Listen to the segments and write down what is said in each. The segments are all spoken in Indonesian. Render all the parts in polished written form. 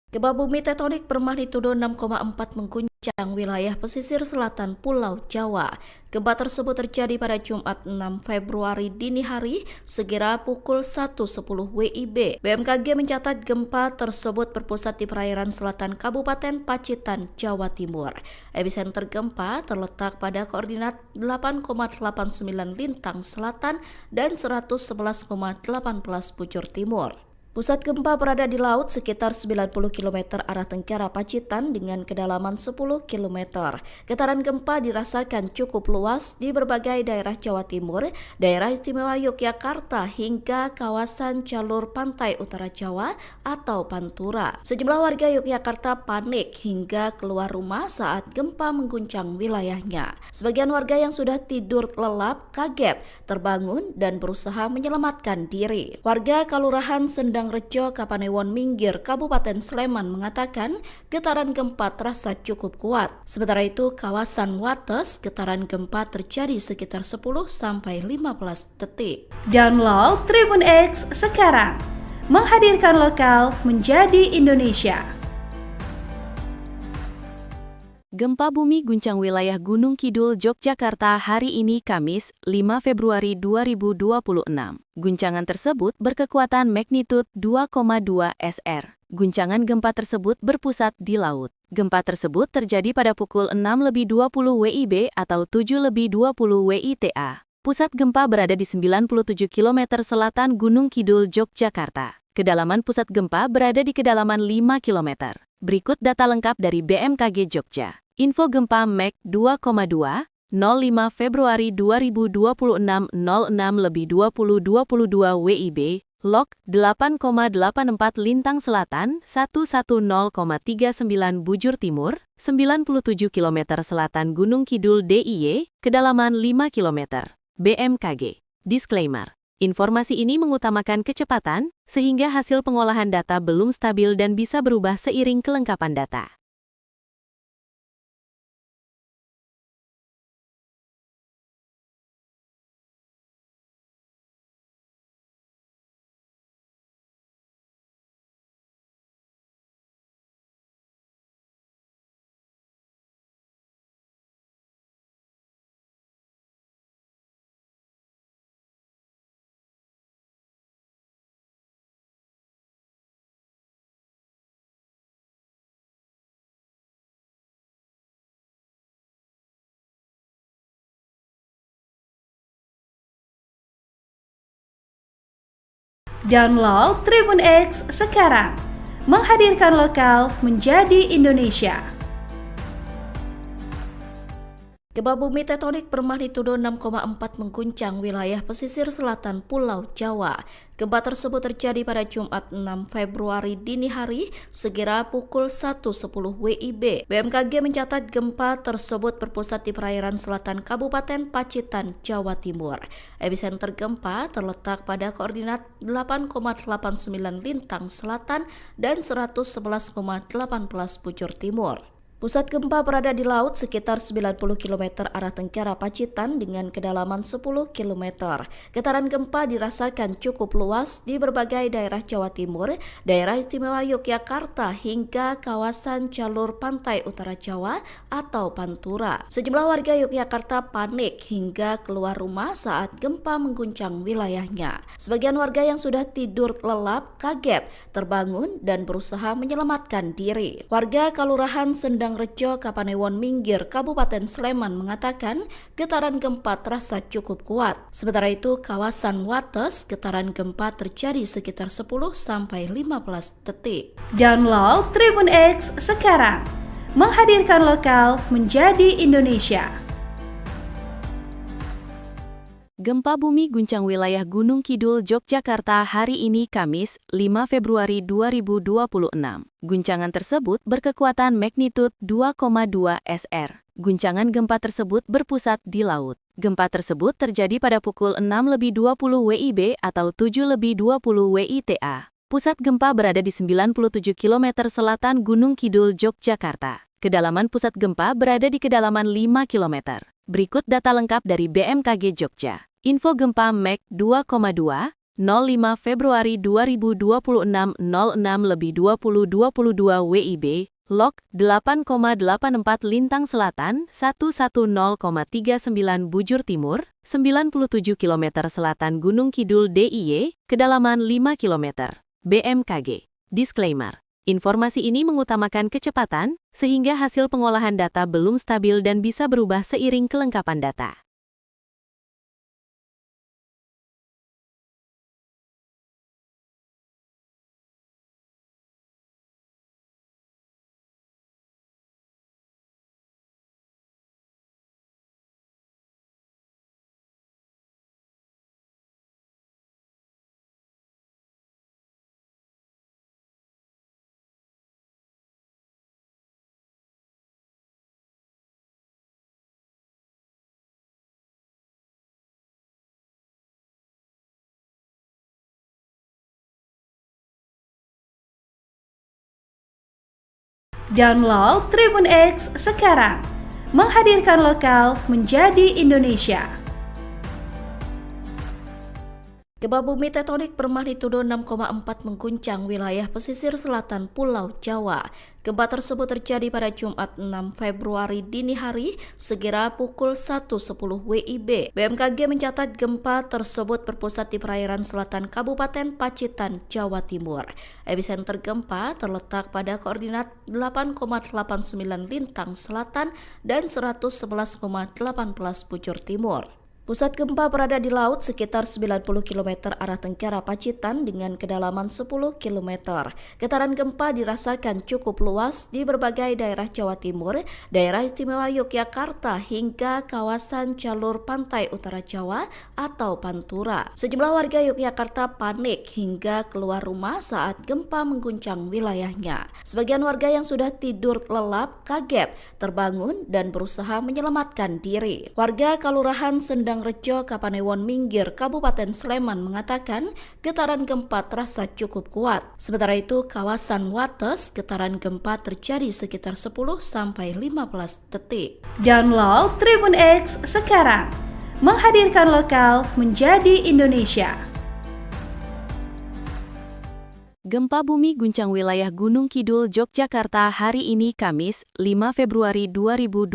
Gempa bumi tektonik bermagnitudo 6,4 mengguncang wilayah pesisir selatan Pulau Jawa. Gempa tersebut terjadi pada Jumat 6 Februari dini hari sekira pukul 1.10 WIB. BMKG mencatat gempa tersebut berpusat di perairan selatan Kabupaten Pacitan, Jawa Timur. Epicenter gempa terletak pada koordinat 8,89 lintang selatan dan 111,18 bujur timur. Pusat gempa berada di laut sekitar 90 km arah tenggara Pacitan dengan kedalaman 10 km. Getaran gempa dirasakan cukup luas di berbagai daerah Jawa Timur, daerah istimewa Yogyakarta hingga kawasan jalur pantai utara Jawa atau Pantura. Sejumlah warga Yogyakarta panik hingga keluar rumah saat gempa mengguncang wilayahnya. Sebagian warga yang sudah tidur lelap kaget, terbangun dan berusaha menyelamatkan diri. Warga Kelurahan Sendang Rejo, Kapanewon Minggir, Kabupaten Sleman mengatakan getaran gempa terasa cukup kuat. Sementara itu, kawasan Wates getaran gempa terjadi sekitar 10-15 detik. Download Tribun X sekarang, menghadirkan lokal menjadi Indonesia. Gempa bumi guncang wilayah Gunung Kidul, Yogyakarta hari ini Kamis, 5 Februari 2026. Guncangan tersebut berkekuatan magnitud 2,2 SR. Guncangan gempa tersebut berpusat di laut. Gempa tersebut terjadi pada pukul 6.20 WIB atau 7.20 WITA. Pusat gempa berada di 97 km selatan Gunung Kidul, Yogyakarta. Kedalaman pusat gempa berada di kedalaman 5 km. Berikut data lengkap dari BMKG Jogja. Info gempa Mag 2,2, 05 Februari 2026 06.2022 WIB, Log 8,84 Lintang Selatan, 110,39 Bujur Timur, 97 km selatan Gunung Kidul DIY, kedalaman 5 km. BMKG. Disclaimer. Informasi ini mengutamakan kecepatan, sehingga hasil pengolahan data belum stabil dan bisa berubah seiring kelengkapan data. Download Tribun X sekarang, menghadirkan lokal menjadi Indonesia. Gempa bumi tektonik bermagnitudo 6,4 mengguncang wilayah pesisir selatan Pulau Jawa. Gempa tersebut terjadi pada Jumat 6 Februari dini hari sekira pukul 1.10 WIB. BMKG mencatat gempa tersebut berpusat di perairan selatan Kabupaten Pacitan, Jawa Timur. Epicenter gempa terletak pada koordinat 8,89 lintang selatan dan 111,18 bujur timur. Pusat gempa berada di laut sekitar 90 km arah tenggara Pacitan dengan kedalaman 10 km. Getaran gempa dirasakan cukup luas di berbagai daerah Jawa Timur, daerah istimewa Yogyakarta hingga kawasan jalur pantai utara Jawa atau Pantura. Sejumlah warga Yogyakarta panik hingga keluar rumah saat gempa mengguncang wilayahnya. Sebagian warga yang sudah tidur lelap kaget, terbangun dan berusaha menyelamatkan diri. Warga Kelurahan Sendang Rejo, Kapanewon Minggir, Kabupaten Sleman mengatakan getaran gempa terasa cukup kuat. Sementara itu, kawasan Wates getaran gempa terjadi sekitar 10-15 detik. Download Tribun X sekarang, menghadirkan lokal menjadi Indonesia. Gempa bumi guncang wilayah Gunung Kidul, Yogyakarta hari ini Kamis, 5 Februari 2026. Guncangan tersebut berkekuatan magnitud 2,2 SR. Guncangan gempa tersebut berpusat di laut. Gempa tersebut terjadi pada pukul 6.20 WIB atau 7.20 WITA. Pusat gempa berada di 97 km selatan Gunung Kidul, Yogyakarta. Kedalaman pusat gempa berada di kedalaman 5 km. Berikut data lengkap dari BMKG Jogja. Info gempa Mag 2,2, 05 Februari 2026 06:2022 WIB, Lok 8,84 Lintang Selatan 110,39 Bujur Timur, 97 km Selatan Gunung Kidul DIY, kedalaman 5 km. BMKG. Disclaimer. Informasi ini mengutamakan kecepatan, sehingga hasil pengolahan data belum stabil dan bisa berubah seiring kelengkapan data. Download Tribun X sekarang. Menghadirkan lokal menjadi Indonesia. Gempa bumi tektonik bermagnitudo 6,4 mengguncang wilayah pesisir selatan Pulau Jawa. Gempa tersebut terjadi pada Jumat 6 Februari dini hari sekira pukul 1.10 WIB. BMKG mencatat gempa tersebut berpusat di perairan selatan Kabupaten Pacitan, Jawa Timur. Epicenter gempa terletak pada koordinat 8,89 Lintang Selatan dan 111,18 Bujur Timur. Pusat gempa berada di laut sekitar 90 km arah tenggara Pacitan dengan kedalaman 10 km. Getaran gempa dirasakan cukup luas di berbagai daerah Jawa Timur, daerah istimewa Yogyakarta hingga kawasan jalur pantai utara Jawa atau Pantura. Sejumlah warga Yogyakarta panik hingga keluar rumah saat gempa mengguncang wilayahnya. Sebagian warga yang sudah tidur lelap kaget, terbangun dan berusaha menyelamatkan diri. Warga Kelurahan Sendang Rejo, Kapanewon Minggir, Kabupaten Sleman mengatakan getaran gempa terasa cukup kuat. Sementara itu, kawasan Wates, getaran gempa terjadi sekitar 10-15 detik. Download Tribun X sekarang. Menghadirkan lokal menjadi Indonesia. Gempa bumi guncang wilayah Gunung Kidul, Yogyakarta hari ini Kamis, 5 Februari 2026.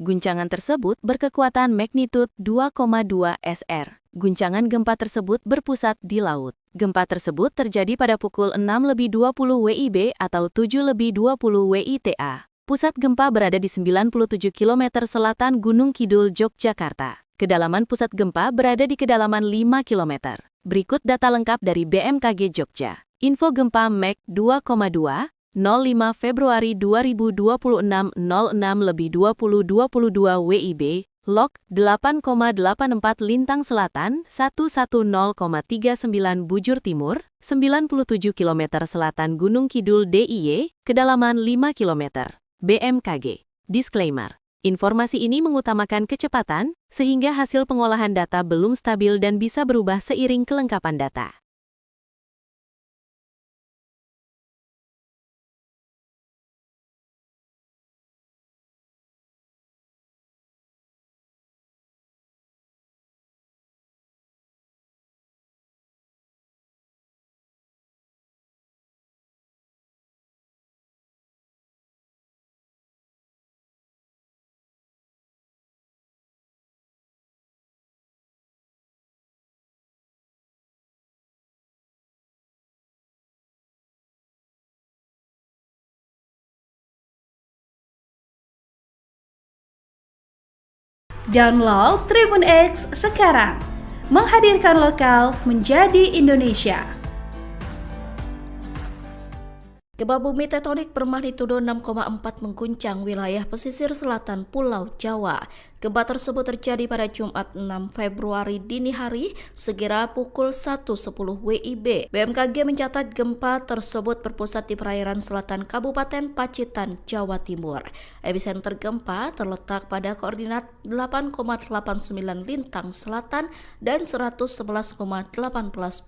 Guncangan tersebut berkekuatan magnitud 2,2 SR. Guncangan gempa tersebut berpusat di laut. Gempa tersebut terjadi pada pukul 6:20 WIB atau 7:20 WITA. Pusat gempa berada di 97 km selatan Gunung Kidul, Yogyakarta. Kedalaman pusat gempa berada di kedalaman 5 km. Berikut data lengkap dari BMKG Jogja. Info gempa Mag 2,2, 05 Februari 2026 06:2022 WIB, Lok 8,84 Lintang Selatan 110,39 Bujur Timur, 97 km Selatan Gunung Kidul DIY, kedalaman 5 km. BMKG. Disclaimer. Informasi ini mengutamakan kecepatan, sehingga hasil pengolahan data belum stabil dan bisa berubah seiring kelengkapan data. Download Tribun X sekarang. Menghadirkan lokal menjadi Indonesia. Gempa bumi tektonik bermagnitudo 6,4 mengguncang wilayah pesisir selatan Pulau Jawa. Gempa tersebut terjadi pada Jumat 6 Februari dini hari sekira pukul 1.10 WIB. BMKG mencatat gempa tersebut berpusat di perairan selatan Kabupaten Pacitan, Jawa Timur. Epicenter gempa terletak pada koordinat 8,89 Lintang Selatan dan 111,18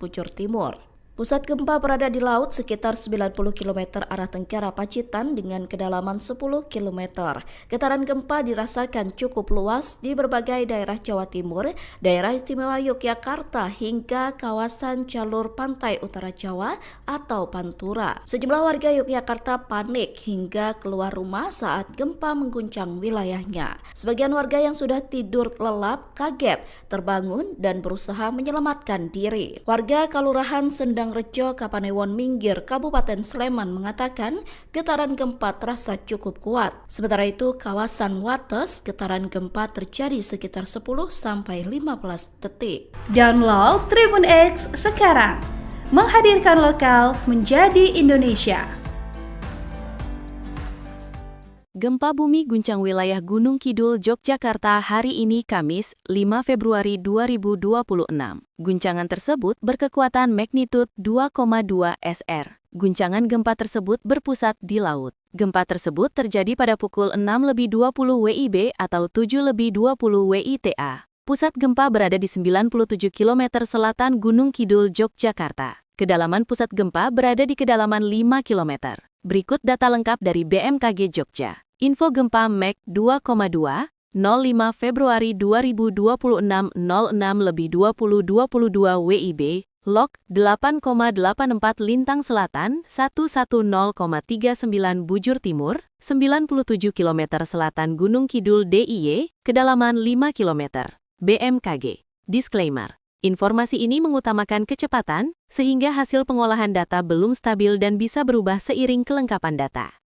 Bujur Timur. Pusat gempa berada di laut sekitar 90 km arah tenggara Pacitan dengan kedalaman 10 km. Getaran gempa dirasakan cukup luas di berbagai daerah Jawa Timur, daerah istimewa Yogyakarta hingga kawasan jalur pantai utara Jawa atau Pantura. Sejumlah warga Yogyakarta panik hingga keluar rumah saat gempa mengguncang wilayahnya. Sebagian warga yang sudah tidur lelap kaget, terbangun dan berusaha menyelamatkan diri. Warga Kelurahan Sendang Rejo, Kapanewon Minggir, Kabupaten Sleman mengatakan getaran gempa terasa cukup kuat. Sementara itu, kawasan Wates getaran gempa terjadi sekitar 10-15 detik. Download Tribun X sekarang, menghadirkan lokal menjadi Indonesia. Gempa bumi guncang wilayah Gunung Kidul, Yogyakarta hari ini Kamis, 5 Februari 2026. Guncangan tersebut berkekuatan magnitud 2,2 SR. Guncangan gempa tersebut berpusat di laut. Gempa tersebut terjadi pada pukul 6.20 WIB atau 7.20 WITA. Pusat gempa berada di 97 km selatan Gunung Kidul, Yogyakarta. Kedalaman pusat gempa berada di kedalaman 5 km. Berikut data lengkap dari BMKG Jogja. Info gempa Mag 2,2, 05 Februari 2026 06.2022 WIB, Log 8,84 Lintang Selatan 110,39 Bujur Timur, 97 km selatan Gunung Kidul DIY, kedalaman 5 km. BMKG. Disclaimer. Informasi ini mengutamakan kecepatan, sehingga hasil pengolahan data belum stabil dan bisa berubah seiring kelengkapan data.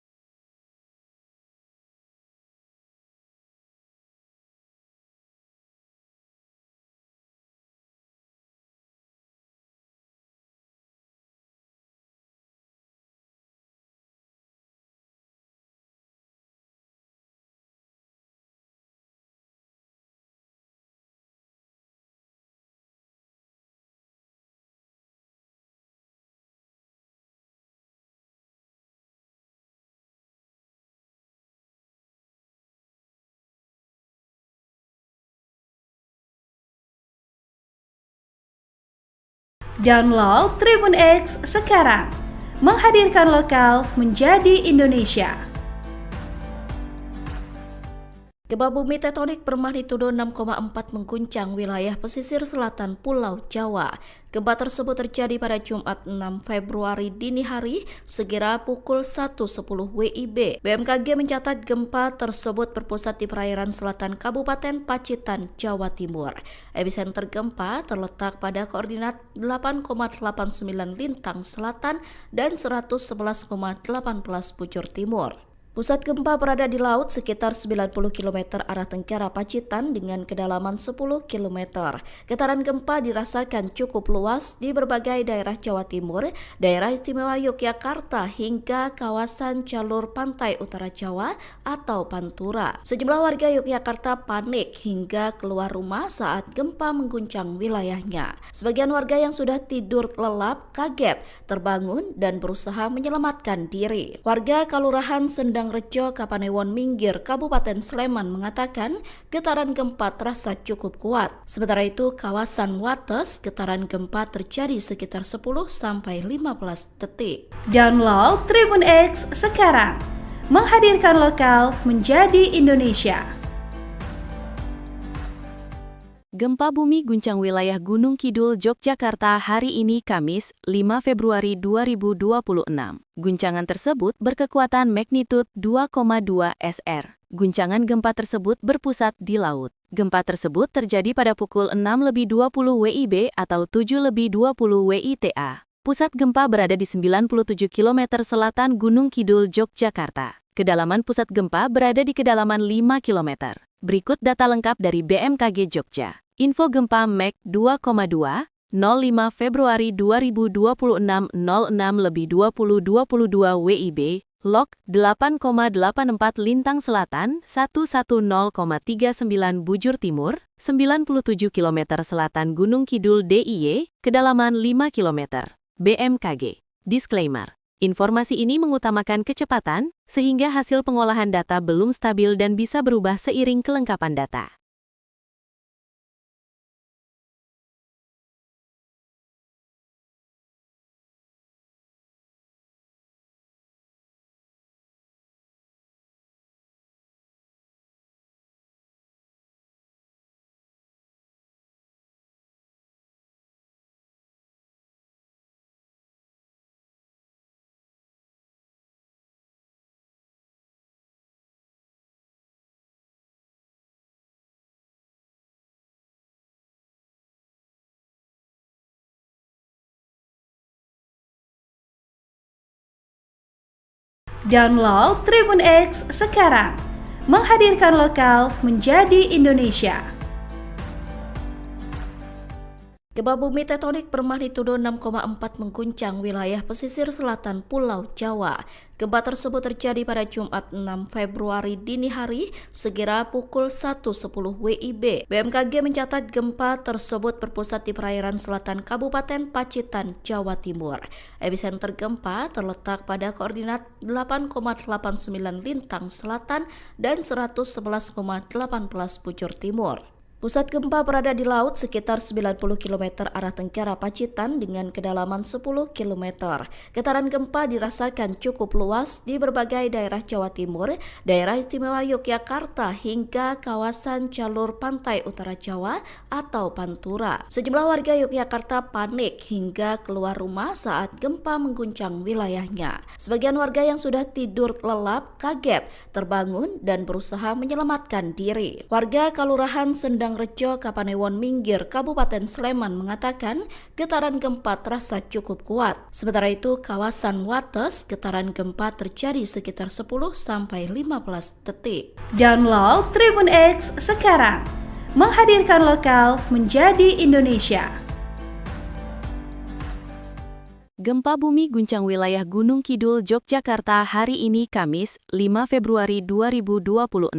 Download Tribun X sekarang, menghadirkan lokal menjadi Indonesia. Gempa bumi tektonik bermagnitudo 6,4 mengguncang wilayah pesisir selatan Pulau Jawa. Gempa tersebut terjadi pada Jumat 6 Februari dini hari sekira pukul 1.10 WIB. BMKG mencatat gempa tersebut berpusat di perairan selatan Kabupaten Pacitan, Jawa Timur. Epicenter gempa terletak pada koordinat 8,89 Lintang Selatan dan 111,18 Bujur Timur. Pusat gempa berada di laut sekitar 90 km arah tenggara Pacitan dengan kedalaman 10 km. Getaran gempa dirasakan cukup luas di berbagai daerah Jawa Timur, daerah istimewa Yogyakarta hingga kawasan jalur pantai utara Jawa atau Pantura. Sejumlah warga Yogyakarta panik hingga keluar rumah saat gempa mengguncang wilayahnya. Sebagian warga yang sudah tidur lelap kaget, terbangun dan berusaha menyelamatkan diri. Warga Kelurahan Sendang Rejo, Kapanewon Minggir, Kabupaten Sleman mengatakan getaran gempa terasa cukup kuat. Sementara itu, kawasan Wates getaran gempa terjadi sekitar 10-15 detik. Download Tribun X sekarang, menghadirkan lokal menjadi Indonesia. Gempa bumi guncang wilayah Gunung Kidul, Yogyakarta hari ini Kamis, 5 Februari 2026. Guncangan tersebut berkekuatan magnitud 2,2 SR. Guncangan gempa tersebut berpusat di laut. Gempa tersebut terjadi pada pukul 6.20 WIB atau 7.20 WITA. Pusat gempa berada di 97 km selatan Gunung Kidul, Yogyakarta. Kedalaman pusat gempa berada di kedalaman 5 km. Berikut data lengkap dari BMKG Jogja. Info gempa Mag 2,2, 05 Februari 2026 06.2022 WIB, Log 8,84 Lintang Selatan 110,39 Bujur Timur, 97 km selatan Gunung Kidul DIY, kedalaman 5 km. BMKG. Disclaimer. Informasi ini mengutamakan kecepatan, sehingga hasil pengolahan data belum stabil dan bisa berubah seiring kelengkapan data. Download Tribun X sekarang. Menghadirkan lokal menjadi Indonesia. Gempa bumi tektonik bermagnitudo 6,4 mengguncang wilayah pesisir selatan Pulau Jawa. Gempa tersebut terjadi pada Jumat 6 Februari dini hari sekira pukul 1.10 WIB. BMKG mencatat gempa tersebut berpusat di perairan selatan Kabupaten Pacitan, Jawa Timur. Epicenter gempa terletak pada koordinat 8,89 lintang selatan dan 111,18 bujur timur. Pusat gempa berada di laut sekitar 90 km arah tenggara Pacitan dengan kedalaman 10 km. Getaran gempa dirasakan cukup luas di berbagai daerah Jawa Timur, daerah istimewa Yogyakarta hingga kawasan jalur pantai utara Jawa atau Pantura. Sejumlah warga Yogyakarta panik hingga keluar rumah saat gempa mengguncang wilayahnya. Sebagian warga yang sudah tidur lelap kaget, terbangun dan berusaha menyelamatkan diri. Warga Kelurahan Sendang Rejo, Kapanewon Minggir, Kabupaten Sleman mengatakan getaran gempa terasa cukup kuat. Sementara itu, kawasan Wates getaran gempa terjadi sekitar 10-15 detik. Download Tribun X sekarang. Menghadirkan lokal menjadi Indonesia. Gempa bumi guncang wilayah Gunung Kidul, Yogyakarta hari ini Kamis, 5 Februari 2026.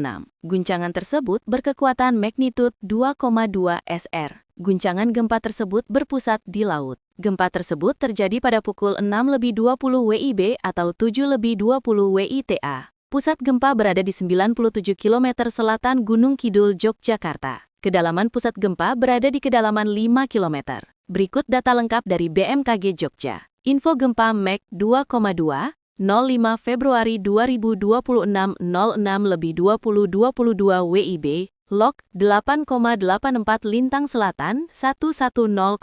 Guncangan tersebut berkekuatan magnitud 2,2 SR. Guncangan gempa tersebut berpusat di laut. Gempa tersebut terjadi pada pukul 6.20 WIB atau 7.20 WITA. Pusat gempa berada di 97 km selatan Gunung Kidul, Yogyakarta. Kedalaman pusat gempa berada di kedalaman 5 km. Berikut data lengkap dari BMKG Jogja. Info gempa Mag 2,2, 05 Februari 2026 06.2022 WIB, Log 8,84 Lintang Selatan 110,39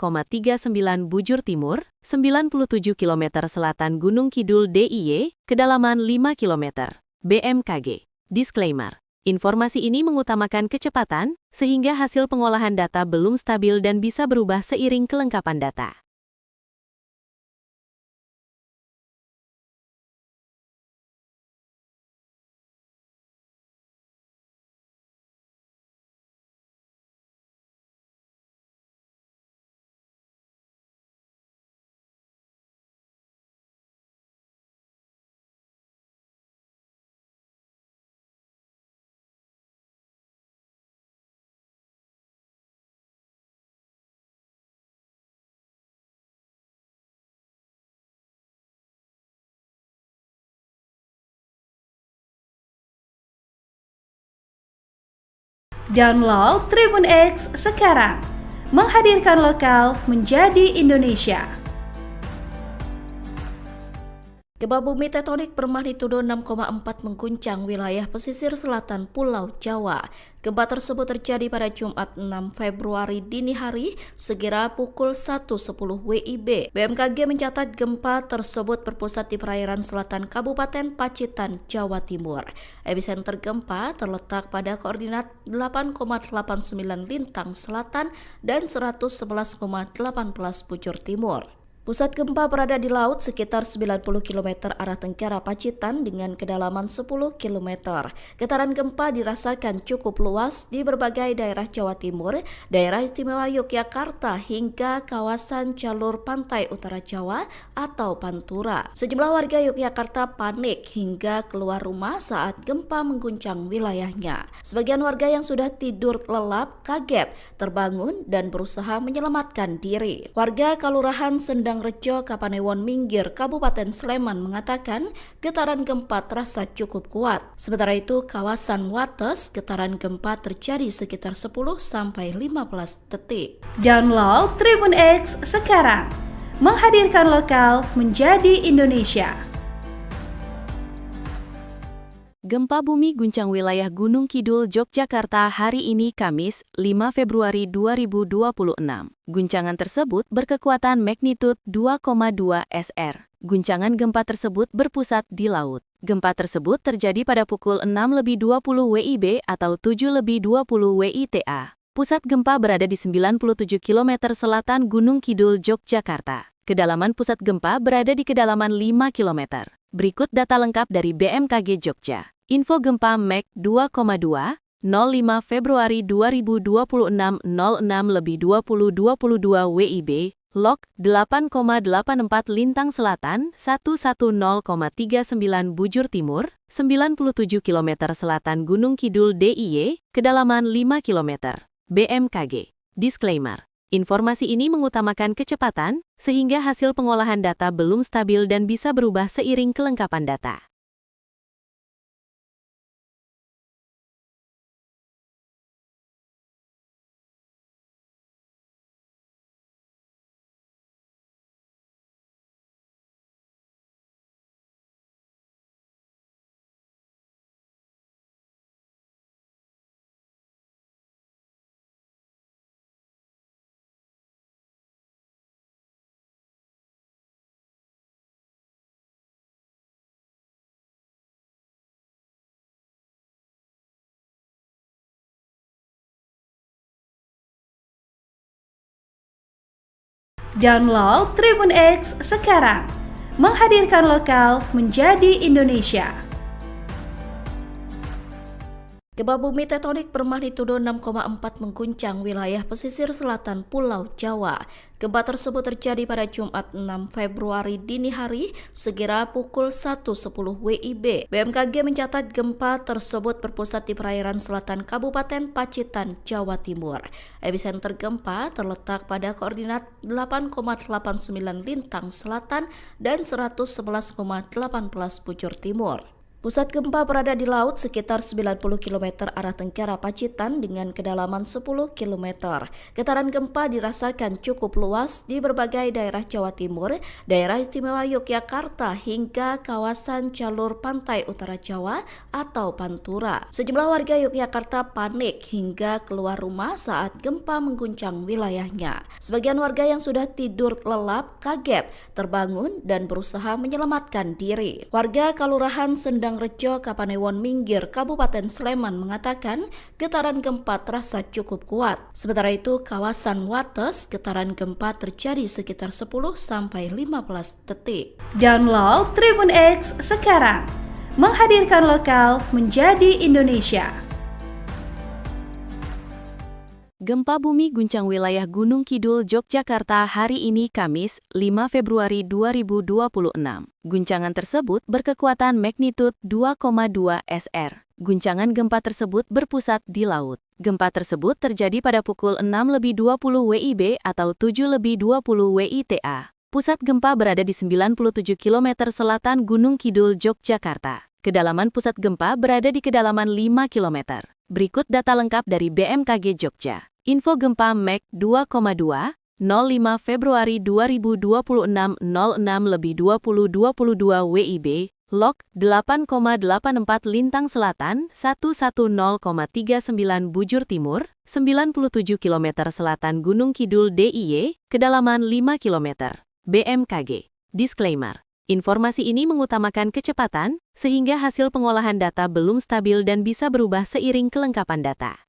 Bujur Timur, 97 km selatan Gunung Kidul DIY, kedalaman 5 km. BMKG. Disclaimer. Informasi ini mengutamakan kecepatan, sehingga hasil pengolahan data belum stabil dan bisa berubah seiring kelengkapan data. Download Tribun X sekarang. Menghadirkan lokal menjadi Indonesia. Gempa bumi tektonik bermagnitudo 6,4 mengguncang wilayah pesisir selatan Pulau Jawa. Gempa tersebut terjadi pada Jumat 6 Februari dini hari sekira pukul 1.10 WIB. BMKG mencatat gempa tersebut berpusat di perairan selatan Kabupaten Pacitan, Jawa Timur. Epicenter gempa terletak pada koordinat 8,89 lintang selatan dan 111,18 bujur timur. Pusat gempa berada di laut sekitar 90 km arah tenggara Pacitan dengan kedalaman 10 km. Getaran gempa dirasakan cukup luas di berbagai daerah Jawa Timur, daerah istimewa Yogyakarta hingga kawasan jalur pantai utara Jawa atau Pantura. Sejumlah warga Yogyakarta panik hingga keluar rumah saat gempa mengguncang wilayahnya. Sebagian warga yang sudah tidur lelap kaget, terbangun dan berusaha menyelamatkan diri. Warga Kelurahan Sendang Rejo, Kapanewon Minggir, Kabupaten Sleman mengatakan getaran gempa terasa cukup kuat. Sementara itu, kawasan Wates getaran gempa terjadi sekitar 10-15 detik. Download Tribun X sekarang. Menghadirkan lokal menjadi Indonesia. Gempa bumi guncang wilayah Gunung Kidul, Yogyakarta hari ini Kamis, 5 Februari 2026. Guncangan tersebut berkekuatan magnitud 2,2 SR. Guncangan gempa tersebut berpusat di laut. Gempa tersebut terjadi pada pukul 6.20 WIB atau 7.20 WITA. Pusat gempa berada di 97 km selatan Gunung Kidul, Yogyakarta. Kedalaman pusat gempa berada di kedalaman 5 km. Berikut data lengkap dari BMKG Jogja. Info gempa Mek 2,2, 05 Februari 2026 06:20:22 WIB, Log 8,84 Lintang Selatan 110,39 Bujur Timur, 97 km Selatan Gunung Kidul DIY, kedalaman 5 km. BMKG. Disclaimer. Informasi ini mengutamakan kecepatan, sehingga hasil pengolahan data belum stabil dan bisa berubah seiring kelengkapan data. Download Tribun X sekarang. Menghadirkan lokal menjadi Indonesia. Gempa bumi tektonik bermagnitudo 6,4 mengguncang wilayah pesisir selatan Pulau Jawa. Gempa tersebut terjadi pada Jumat 6 Februari dini hari sekira pukul 1.10 WIB. BMKG mencatat gempa tersebut berpusat di perairan selatan Kabupaten Pacitan, Jawa Timur. Epicenter gempa terletak pada koordinat 8,89 Lintang Selatan dan 111,18 Bujur Timur. Pusat gempa berada di laut sekitar 90 km arah tenggara Pacitan dengan kedalaman 10 km. Getaran gempa dirasakan cukup luas di berbagai daerah Jawa Timur, daerah istimewa Yogyakarta hingga kawasan jalur pantai utara Jawa atau Pantura. Sejumlah warga Yogyakarta panik hingga keluar rumah saat gempa mengguncang wilayahnya. Sebagian warga yang sudah tidur lelap kaget, terbangun dan berusaha menyelamatkan diri. Warga Kelurahan Sendang Rejo, Kapanewon Minggir, Kabupaten Sleman mengatakan getaran gempa terasa cukup kuat. Sementara itu, kawasan Wates, getaran gempa terjadi sekitar 10-15 detik. Download Tribun X sekarang. Menghadirkan lokal menjadi Indonesia. Gempa bumi guncang wilayah Gunung Kidul, Yogyakarta hari ini Kamis, 5 Februari 2026. Guncangan tersebut berkekuatan magnitud 2,2 SR. Guncangan gempa tersebut berpusat di laut. Gempa tersebut terjadi pada pukul 6:20 WIB atau 7:20 WITA. Pusat gempa berada di 97 km selatan Gunung Kidul, Yogyakarta. Kedalaman pusat gempa berada di kedalaman 5 km. Berikut data lengkap dari BMKG Jogja. Info gempa Mek 2,2, 05 Februari 2026 06:20:22 WIB, Log 8,84 Lintang Selatan 110,39 Bujur Timur, 97 km Selatan Gunung Kidul DIY, kedalaman 5 km. BMKG. Disclaimer. Informasi ini mengutamakan kecepatan, sehingga hasil pengolahan data belum stabil dan bisa berubah seiring kelengkapan data.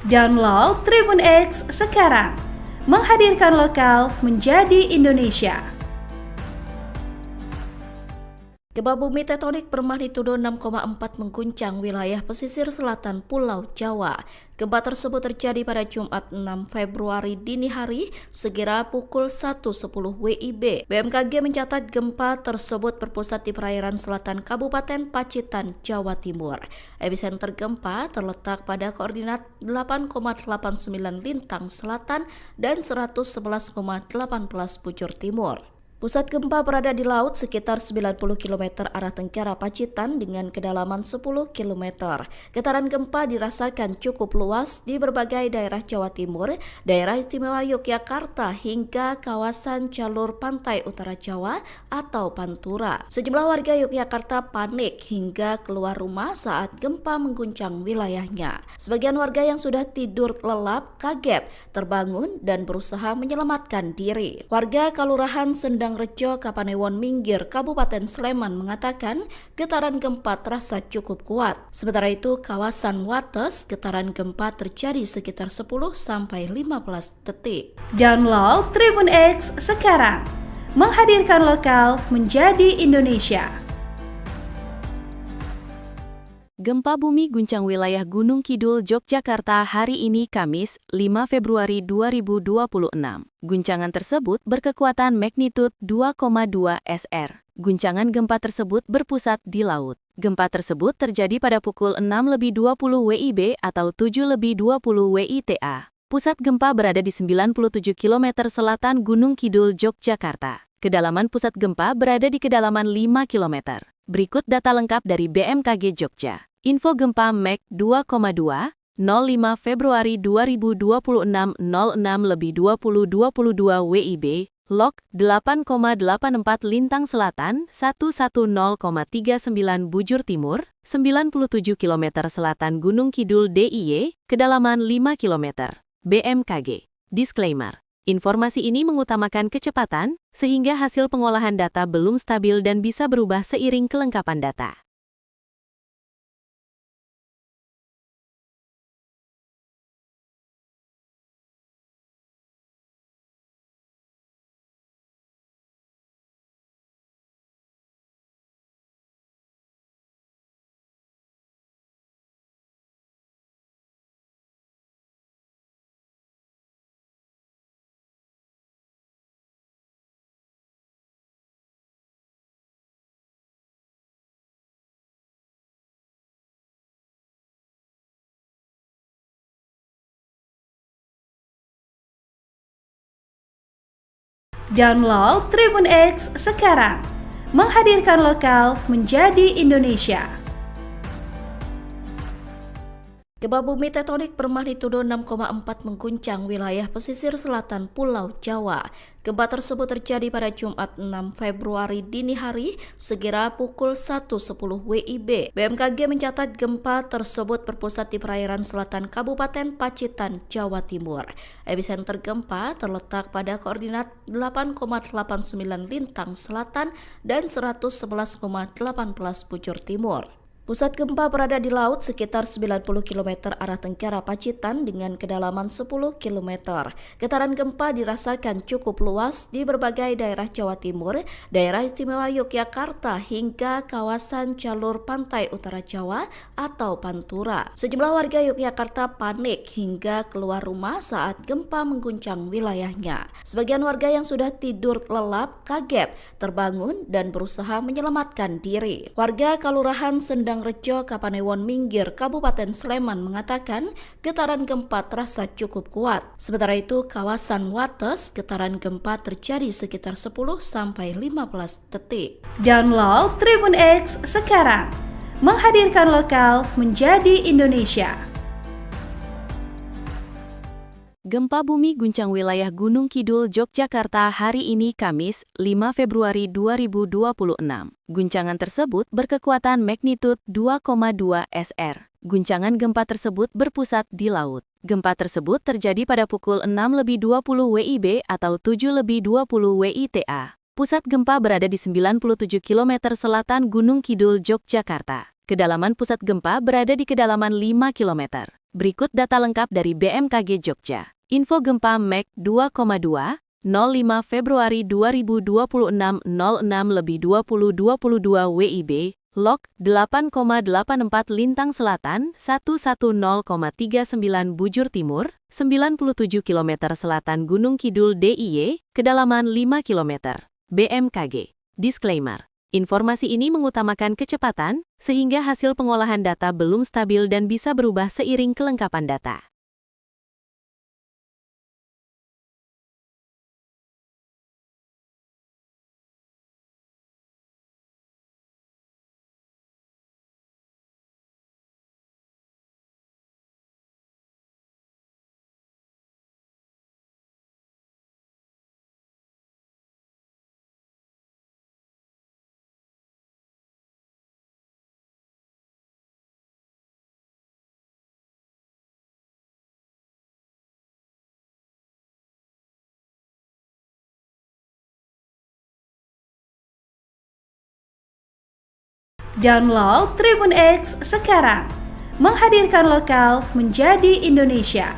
Download Tribun X sekarang. Menghadirkan lokal menjadi Indonesia. Gempa bumi tektonik bermagnitudo 6,4 mengguncang wilayah pesisir selatan Pulau Jawa. Gempa tersebut terjadi pada Jumat 6 Februari dini hari sekira pukul 1.10 WIB. BMKG mencatat gempa tersebut berpusat di perairan selatan Kabupaten Pacitan, Jawa Timur. Epicenter gempa terletak pada koordinat 8,89 Lintang Selatan dan 111,18 Bujur Timur. Pusat gempa berada di laut sekitar 90 km arah tenggara Pacitan dengan kedalaman 10 km. Getaran gempa dirasakan cukup luas di berbagai daerah Jawa Timur, daerah istimewa Yogyakarta hingga kawasan jalur pantai utara Jawa atau Pantura. Sejumlah warga Yogyakarta panik hingga keluar rumah saat gempa mengguncang wilayahnya. Sebagian warga yang sudah tidur lelap kaget, terbangun dan berusaha menyelamatkan diri. Warga Kelurahan Sendang Rejo, Kapanewon Minggir, Kabupaten Sleman mengatakan getaran gempa terasa cukup kuat. Sementara itu, kawasan Wates getaran gempa terjadi sekitar 10-15 detik. Download Tribun X sekarang, menghadirkan lokal menjadi Indonesia. Gempa bumi guncang wilayah Gunung Kidul, Yogyakarta hari ini Kamis, 5 Februari 2026. Guncangan tersebut berkekuatan magnitud 2,2 SR. Guncangan gempa tersebut berpusat di laut. Gempa tersebut terjadi pada pukul 6.20 WIB atau 7.20 WITA. Pusat gempa berada di 97 km selatan Gunung Kidul, Yogyakarta. Kedalaman pusat gempa berada di kedalaman 5 km. Berikut data lengkap dari BMKG Jogja. Info gempa Mag 2,2, 05 Februari 2026 06.2022 WIB, Log 8,84 Lintang Selatan 110,39 Bujur Timur, 97 km selatan Gunung Kidul DIY, kedalaman 5 km. BMKG. Disclaimer. Informasi ini mengutamakan kecepatan, sehingga hasil pengolahan data belum stabil dan bisa berubah seiring kelengkapan data. Download Tribun X sekarang, menghadirkan lokal menjadi Indonesia. Gempa bumi tektonik bermagnitudo 6,4 mengguncang wilayah pesisir selatan Pulau Jawa. Gempa tersebut terjadi pada Jumat 6 Februari dini hari sekira pukul 1.10 WIB. BMKG mencatat gempa tersebut berpusat di perairan selatan Kabupaten Pacitan, Jawa Timur. Epicenter gempa terletak pada koordinat 8,89 Lintang Selatan dan 111,18 Bujur Timur. Pusat gempa berada di laut sekitar 90 km arah tenggara Pacitan dengan kedalaman 10 km. Getaran gempa dirasakan cukup luas di berbagai daerah Jawa Timur, daerah istimewa Yogyakarta hingga kawasan jalur pantai utara Jawa atau Pantura. Sejumlah warga Yogyakarta panik hingga keluar rumah saat gempa mengguncang wilayahnya. Sebagian warga yang sudah tidur lelap kaget, terbangun dan berusaha menyelamatkan diri. Warga Kelurahan Sendang Rejo, Kapanewon Minggir, Kabupaten Sleman mengatakan getaran gempa terasa cukup kuat. Sementara itu, kawasan Wates getaran gempa terjadi sekitar 10-15 detik. Download Tribun X sekarang, menghadirkan lokal menjadi Indonesia. Gempa bumi guncang wilayah Gunung Kidul, Yogyakarta hari ini Kamis, 5 Februari 2026. Guncangan tersebut berkekuatan magnitud 2,2 SR. Guncangan gempa tersebut berpusat di laut. Gempa tersebut terjadi pada pukul 6.20 WIB atau 7.20 WITA. Pusat gempa berada di 97 km selatan Gunung Kidul, Yogyakarta. Kedalaman pusat gempa berada di kedalaman 5 km. Berikut data lengkap dari BMKG Jogja. Info gempa Mag 2,2, 05 Februari 2026 06.2022 WIB, Log 8,84 Lintang Selatan 110,39 Bujur Timur, 97 km selatan Gunung Kidul DIY, kedalaman 5 km. BMKG. Disclaimer. Informasi ini mengutamakan kecepatan, sehingga hasil pengolahan data belum stabil dan bisa berubah seiring kelengkapan data. Download Tribun X sekarang. Menghadirkan lokal menjadi Indonesia.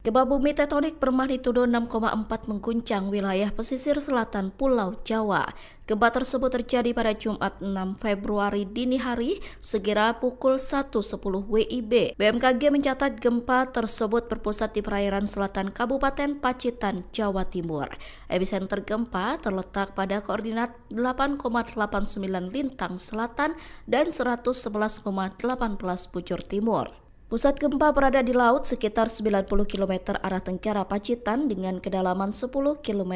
Gempa bumi tektonik bermagnitudo 6,4 mengguncang wilayah pesisir selatan Pulau Jawa. Gempa tersebut terjadi pada Jumat 6 Februari dini hari sekira pukul 1.10 WIB. BMKG mencatat gempa tersebut berpusat di perairan selatan Kabupaten Pacitan, Jawa Timur. Epicenter gempa terletak pada koordinat 8,89 lintang selatan dan 111,18 bujur timur. Pusat gempa berada di laut sekitar 90 km arah tenggara Pacitan dengan kedalaman 10 km.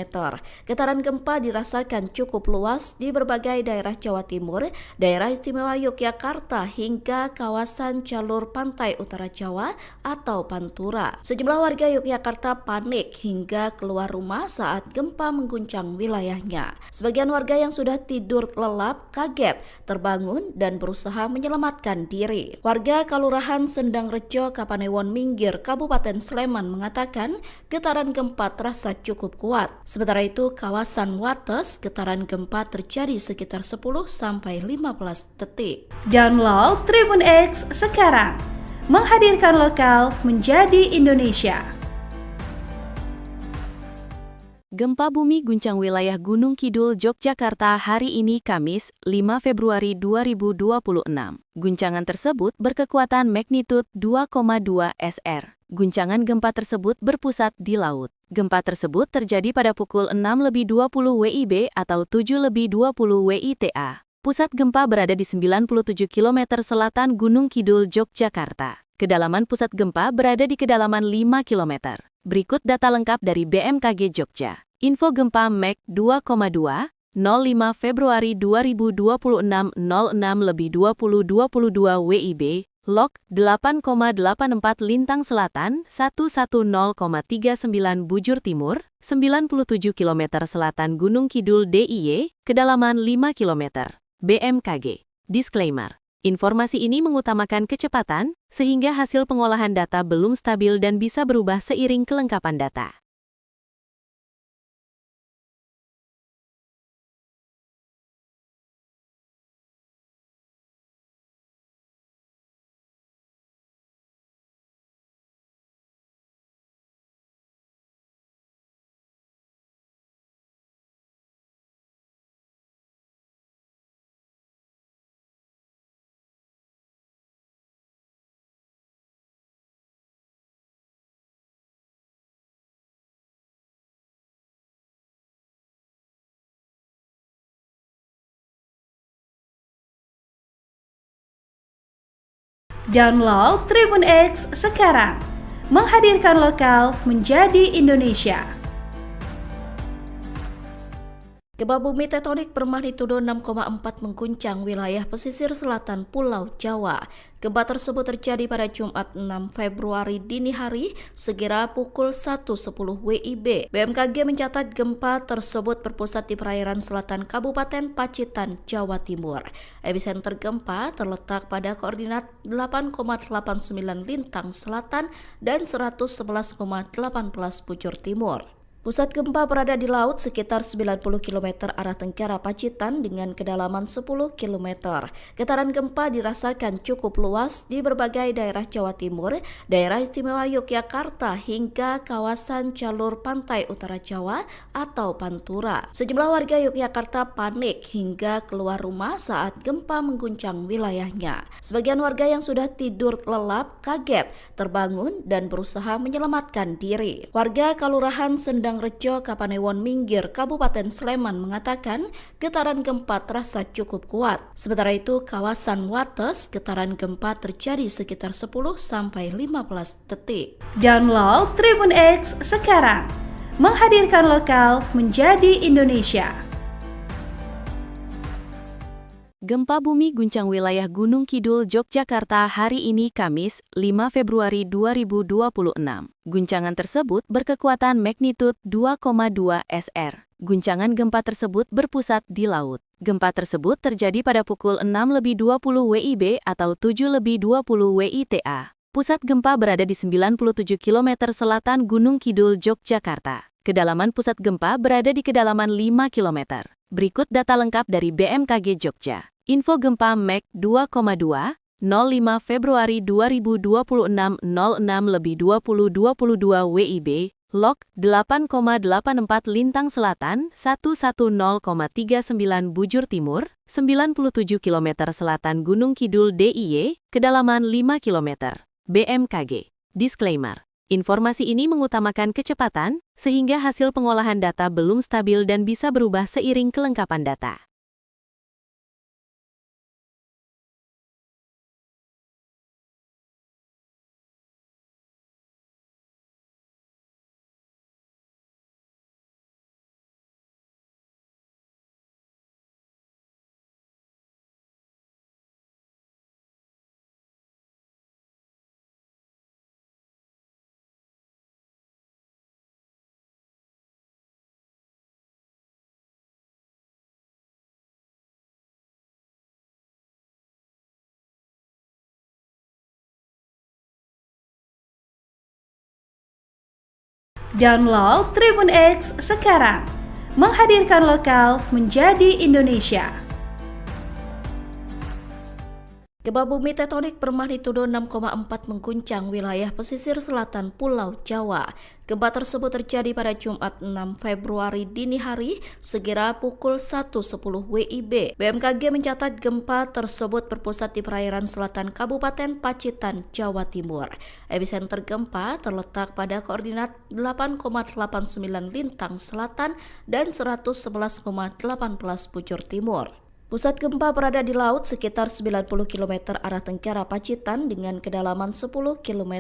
Getaran gempa dirasakan cukup luas di berbagai daerah Jawa Timur, daerah istimewa Yogyakarta hingga kawasan jalur pantai utara Jawa atau Pantura. Sejumlah warga Yogyakarta panik hingga keluar rumah saat gempa mengguncang wilayahnya. Sebagian warga yang sudah tidur lelap kaget, terbangun dan berusaha menyelamatkan diri. Warga Kelurahan Sendang Rejo, Kapanewon Minggir, Kabupaten Sleman mengatakan getaran gempa terasa cukup kuat. Sementara itu, kawasan Wates getaran gempa terjadi sekitar 10-15 detik. Download Tribun X sekarang. Menghadirkan lokal menjadi Indonesia. Gempa bumi guncang wilayah Gunung Kidul, Yogyakarta hari ini Kamis, 5 Februari 2026. Guncangan tersebut berkekuatan magnitud 2,2 SR. Guncangan gempa tersebut berpusat di laut. Gempa tersebut terjadi pada pukul 6.20 WIB atau 7.20 WITA. Pusat gempa berada di 97 km selatan Gunung Kidul, Yogyakarta. Kedalaman pusat gempa berada di kedalaman 5 km. Berikut data lengkap dari BMKG Jogja. Info gempa Mag 2,2, 05 Februari 2026 06.2022 WIB, Log 8,84 Lintang Selatan 110,39 Bujur Timur, 97 km selatan Gunung Kidul DIY, kedalaman 5 km. BMKG. Disclaimer. Informasi ini mengutamakan kecepatan, sehingga hasil pengolahan data belum stabil dan bisa berubah seiring kelengkapan data. Download Tribun X sekarang. Menghadirkan lokal menjadi Indonesia. Gempa bumi tektonik bermagnitudo 6,4 mengguncang wilayah pesisir selatan Pulau Jawa. Gempa tersebut terjadi pada Jumat 6 Februari dini hari sekira pukul 1.10 WIB. BMKG mencatat gempa tersebut berpusat di perairan selatan Kabupaten Pacitan, Jawa Timur. Epicenter gempa terletak pada koordinat 8,89 lintang selatan dan 111,18 bujur timur. Pusat gempa berada di laut sekitar 90 km arah tenggara Pacitan dengan kedalaman 10 km. Getaran gempa dirasakan cukup luas di berbagai daerah Jawa Timur, daerah istimewa Yogyakarta hingga kawasan jalur pantai utara Jawa atau Pantura. Sejumlah warga Yogyakarta panik hingga keluar rumah saat gempa mengguncang wilayahnya. Sebagian warga yang sudah tidur lelap kaget, terbangun dan berusaha menyelamatkan diri. Warga Kelurahan Sendang Rejo, Kapanewon Minggir, Kabupaten Sleman mengatakan getaran gempa terasa cukup kuat. Sementara itu, kawasan Wates getaran gempa terjadi sekitar 10-15 detik. Download Tribun X sekarang. Menghadirkan lokal menjadi Indonesia. Gempa bumi guncang wilayah Gunung Kidul, Yogyakarta hari ini Kamis, 5 Februari 2026. Guncangan tersebut berkekuatan magnitud 2,2 SR. Guncangan gempa tersebut berpusat di laut. Gempa tersebut terjadi pada pukul 6.20 WIB atau 7.20 WITA. Pusat gempa berada di 97 km selatan Gunung Kidul, Yogyakarta. Kedalaman pusat gempa berada di kedalaman 5 km. Berikut data lengkap dari BMKG Jogja. Info gempa Mek 2,2, 05 Februari 2026 06:20:22 WIB, Log 8,84 Lintang Selatan, 110,39 Bujur Timur, 97 km Selatan Gunung Kidul DIY, kedalaman 5 km. BMKG. Disclaimer. Informasi ini mengutamakan kecepatan, sehingga hasil pengolahan data belum stabil dan bisa berubah seiring kelengkapan data. Download Tribun X sekarang. Menghadirkan lokal menjadi Indonesia. Gempa bumi tektonik bermagnitudo 6,4 mengguncang wilayah pesisir selatan Pulau Jawa. Gempa tersebut terjadi pada Jumat 6 Februari dini hari sekira pukul 1.10 WIB. BMKG mencatat gempa tersebut berpusat di perairan selatan Kabupaten Pacitan, Jawa Timur. Epicenter gempa terletak pada koordinat 8,89 Lintang Selatan dan 111,18 Bujur Timur. Pusat gempa berada di laut sekitar 90 km arah tenggara Pacitan dengan kedalaman 10 km.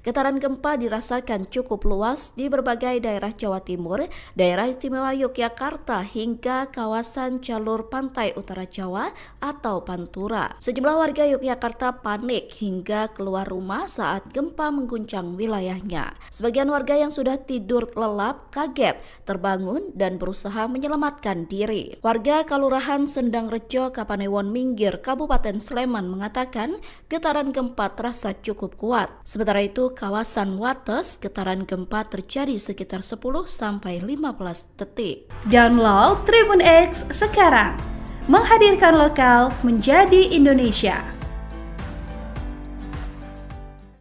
Getaran gempa dirasakan cukup luas di berbagai daerah Jawa Timur, daerah istimewa Yogyakarta hingga kawasan jalur pantai utara Jawa atau Pantura. Sejumlah warga Yogyakarta panik hingga keluar rumah saat gempa mengguncang wilayahnya. Sebagian warga yang sudah tidur lelap kaget, terbangun dan berusaha menyelamatkan diri. Warga Kelurahan Sendang Rejo, Kapanewon Minggir, Kabupaten Sleman mengatakan getaran gempa terasa cukup kuat. Sementara itu, kawasan Wates, getaran gempa terjadi sekitar 10-15 detik. Download Tribun X sekarang. Menghadirkan lokal menjadi Indonesia.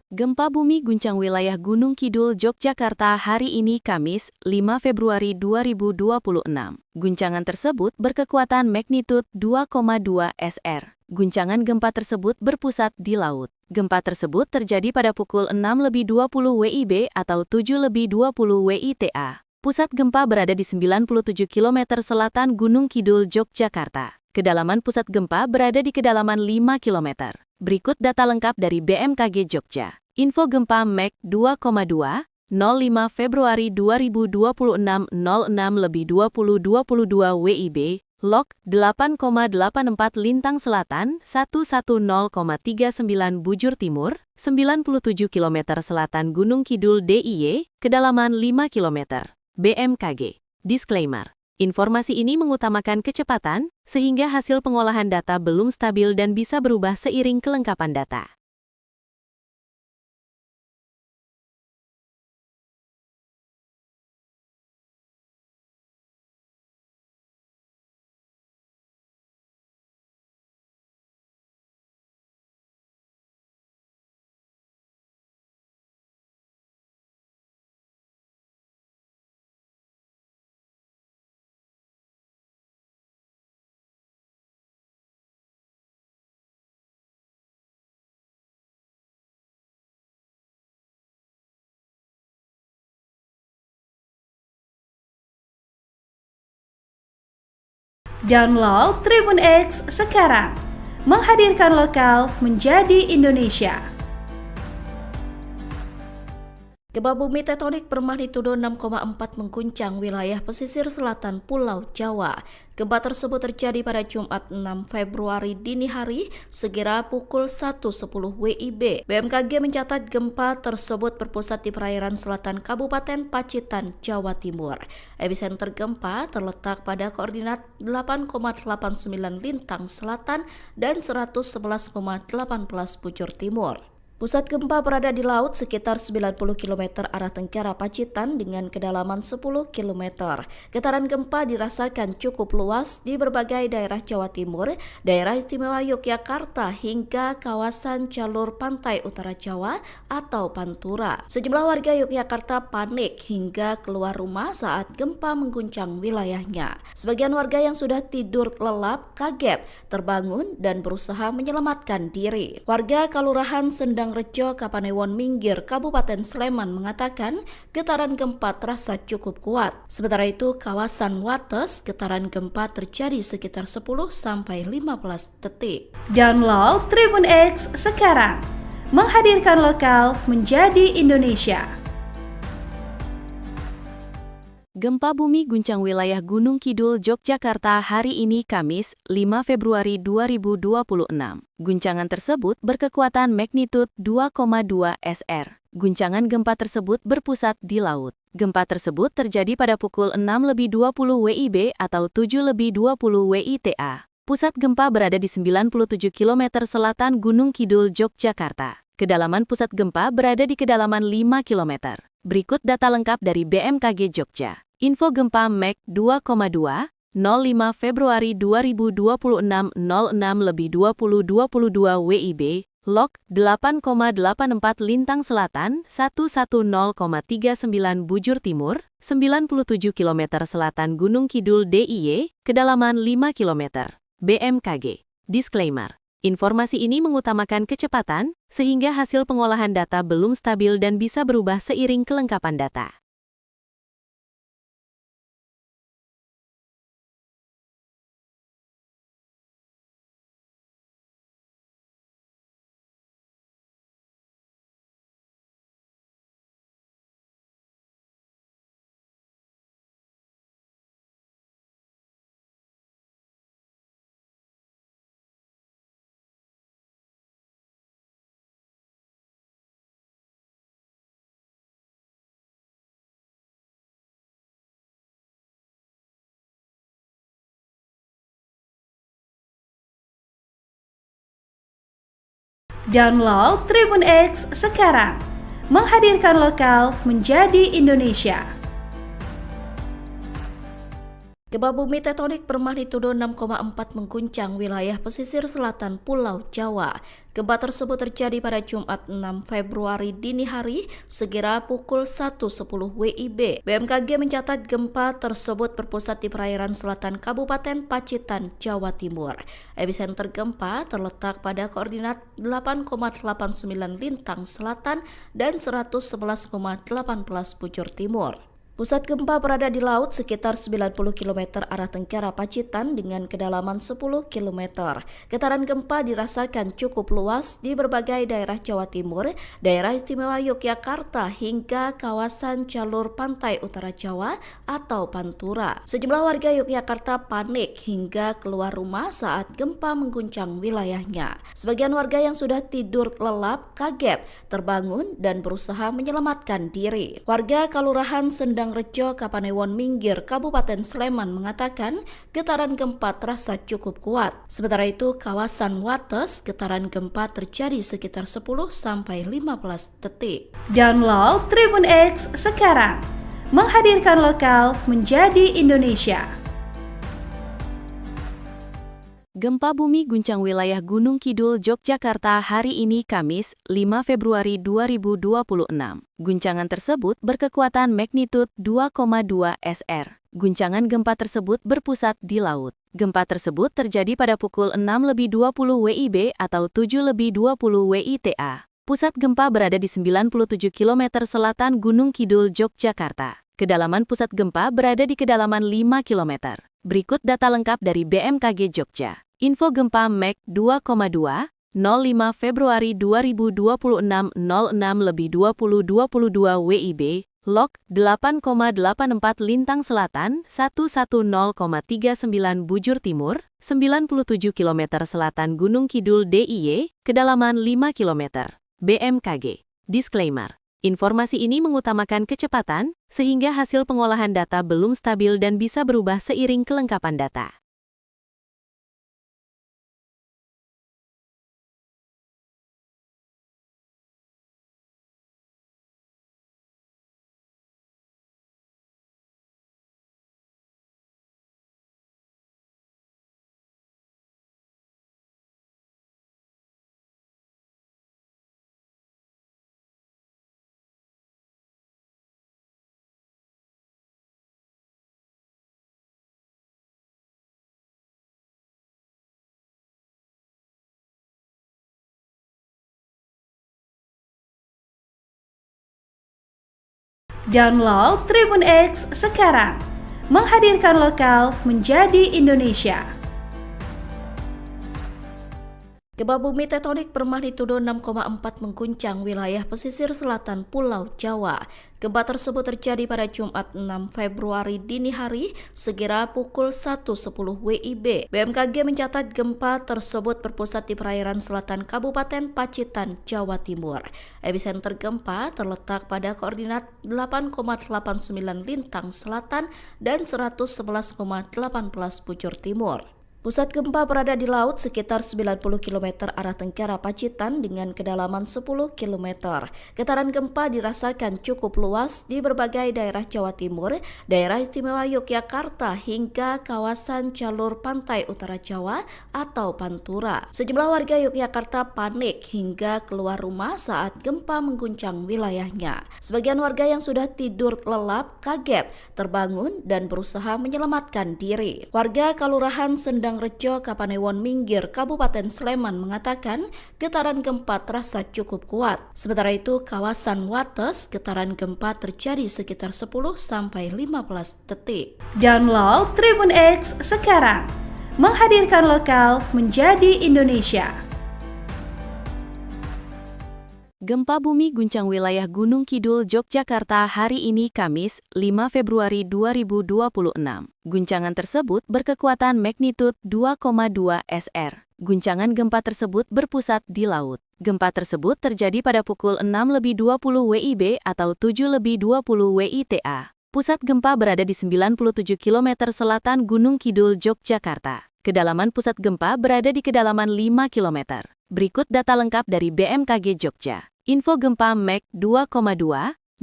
Gempa bumi guncang wilayah Gunung Kidul, Yogyakarta hari ini Kamis, 5 Februari 2026. Guncangan tersebut berkekuatan magnitud 2,2 SR. Guncangan gempa tersebut berpusat di laut. Gempa tersebut terjadi pada pukul 6:20 WIB atau 7:20 WITA. Pusat gempa berada di 97 km selatan Gunung Kidul, Yogyakarta. Kedalaman pusat gempa berada di kedalaman 5 km. Berikut data lengkap dari BMKG Jogja. Info gempa Mek 2,2, 05 Februari 2026 06:20:22 WIB, Log 8,84 Lintang Selatan, 110,39 Bujur Timur, 97 km Selatan Gunung Kidul DIY, kedalaman 5 km. BMKG. Disclaimer. Informasi ini mengutamakan kecepatan, sehingga hasil pengolahan data belum stabil dan bisa berubah seiring kelengkapan data. Download Tribun X sekarang. Menghadirkan lokal menjadi Indonesia. Gempa bumi tektonik bermagnitudo 6,4 mengguncang wilayah pesisir selatan Pulau Jawa. Gempa tersebut terjadi pada Jumat 6 Februari dini hari sekira pukul 1.10 WIB. BMKG mencatat gempa tersebut berpusat di perairan selatan Kabupaten Pacitan, Jawa Timur. Epicenter gempa terletak pada koordinat 8,89 Lintang Selatan dan 111,18 Bujur Timur. Pusat gempa berada di laut sekitar 90 km arah tenggara Pacitan dengan kedalaman 10 km. Getaran gempa dirasakan cukup luas di berbagai daerah Jawa Timur, daerah istimewa Yogyakarta hingga kawasan jalur pantai utara Jawa atau Pantura. Sejumlah warga Yogyakarta panik hingga keluar rumah saat gempa mengguncang wilayahnya. Sebagian warga yang sudah tidur lelap kaget, terbangun dan berusaha menyelamatkan diri. Warga Kelurahan Sendang Rejo, Kapanewon Minggir, Kabupaten Sleman mengatakan getaran gempa terasa cukup kuat. Sementara itu, kawasan Wates, getaran gempa terjadi sekitar 10-15 detik. Download Tribun X sekarang, menghadirkan lokal menjadi Indonesia. Gempa bumi guncang wilayah Gunung Kidul, Yogyakarta hari ini Kamis, 5 Februari 2026. Guncangan tersebut berkekuatan magnitud 2,2 SR. Guncangan gempa tersebut berpusat di laut. Gempa tersebut terjadi pada pukul 6.20 WIB atau 7.20 WITA. Pusat gempa berada di 97 km selatan Gunung Kidul, Yogyakarta. Kedalaman pusat gempa berada di kedalaman 5 km. Berikut data lengkap dari BMKG Jogja. Info gempa Mag 2,2, 05 Februari 2026 06.2022 WIB, Log 8,84 Lintang Selatan 110,39 Bujur Timur, 97 km selatan Gunung Kidul DIY, kedalaman 5 km. BMKG. Disclaimer. Informasi ini mengutamakan kecepatan, sehingga hasil pengolahan data belum stabil dan bisa berubah seiring kelengkapan data. Download Tribun X sekarang, menghadirkan lokal menjadi Indonesia. Gempa bumi tektonik bermagnitudo 6,4 mengguncang wilayah pesisir selatan Pulau Jawa. Gempa tersebut terjadi pada Jumat 6 Februari dini hari sekira pukul 1.10 WIB. BMKG mencatat gempa tersebut berpusat di perairan selatan Kabupaten Pacitan, Jawa Timur. Epicenter gempa terletak pada koordinat 8,89 Lintang Selatan dan 111,18 Bujur Timur. Pusat gempa berada di laut sekitar 90 km arah tenggara Pacitan dengan kedalaman 10 km. Getaran gempa dirasakan cukup luas di berbagai daerah Jawa Timur, daerah istimewa Yogyakarta hingga kawasan jalur pantai utara Jawa atau Pantura. Sejumlah warga Yogyakarta panik hingga keluar rumah saat gempa mengguncang wilayahnya. Sebagian warga yang sudah tidur lelap kaget, terbangun dan berusaha menyelamatkan diri. Warga Kelurahan Sendang Rejo, Kapanewon Minggir, Kabupaten Sleman mengatakan getaran gempa terasa cukup kuat. Sementara itu, kawasan Wates, getaran gempa terjadi sekitar 10-15 detik. Download Tribun X sekarang, menghadirkan lokal menjadi Indonesia. Gempa bumi guncang wilayah Gunung Kidul, Yogyakarta hari ini Kamis, 5 Februari 2026. Guncangan tersebut berkekuatan magnitud 2,2 SR. Guncangan gempa tersebut berpusat di laut. Gempa tersebut terjadi pada pukul 6.20 WIB atau 7.20 WITA. Pusat gempa berada di 97 km selatan Gunung Kidul, Yogyakarta. Kedalaman pusat gempa berada di kedalaman 5 km. Berikut data lengkap dari BMKG Jogja. Info gempa Mag 2,2, 05 Februari 2026 06.2022 WIB, Log 8,84 Lintang Selatan 110,39 Bujur Timur, 97 km selatan Gunung Kidul DIY, kedalaman 5 km. BMKG. Disclaimer. Informasi ini mengutamakan kecepatan, sehingga hasil pengolahan data belum stabil dan bisa berubah seiring kelengkapan data. Download Tribun X sekarang. Menghadirkan lokal menjadi Indonesia. Gempa bumi tektonik bermagnitudo 6,4 mengguncang wilayah pesisir selatan Pulau Jawa. Gempa tersebut terjadi pada Jumat 6 Februari dini hari sekira pukul 1.10 WIB. BMKG mencatat gempa tersebut berpusat di perairan selatan Kabupaten Pacitan, Jawa Timur. Epicenter gempa terletak pada koordinat 8,89 lintang selatan dan 111,18 bujur timur. Pusat gempa berada di laut sekitar 90 km arah tenggara Pacitan dengan kedalaman 10 km. Getaran gempa dirasakan cukup luas di berbagai daerah Jawa Timur, daerah istimewa Yogyakarta hingga kawasan jalur pantai utara Jawa atau Pantura. Sejumlah warga Yogyakarta panik hingga keluar rumah saat gempa mengguncang wilayahnya. Sebagian warga yang sudah tidur lelap kaget, terbangun dan berusaha menyelamatkan diri. Warga Kelurahan Sendang Rejo, Kapanewon Minggir, Kabupaten Sleman mengatakan getaran gempa terasa cukup kuat. Sementara itu, kawasan Wates getaran gempa terjadi sekitar 10-15 detik. Download Tribun X sekarang. Menghadirkan lokal menjadi Indonesia. Gempa bumi guncang wilayah Gunung Kidul, Yogyakarta hari ini Kamis, 5 Februari 2026. Guncangan tersebut berkekuatan magnitud 2,2 SR. Guncangan gempa tersebut berpusat di laut. Gempa tersebut terjadi pada pukul 6.20 WIB atau 7.20 WITA. Pusat gempa berada di 97 km selatan Gunung Kidul, Yogyakarta. Kedalaman pusat gempa berada di kedalaman 5 km. Berikut data lengkap dari BMKG Jogja. Info gempa Mag 2,2,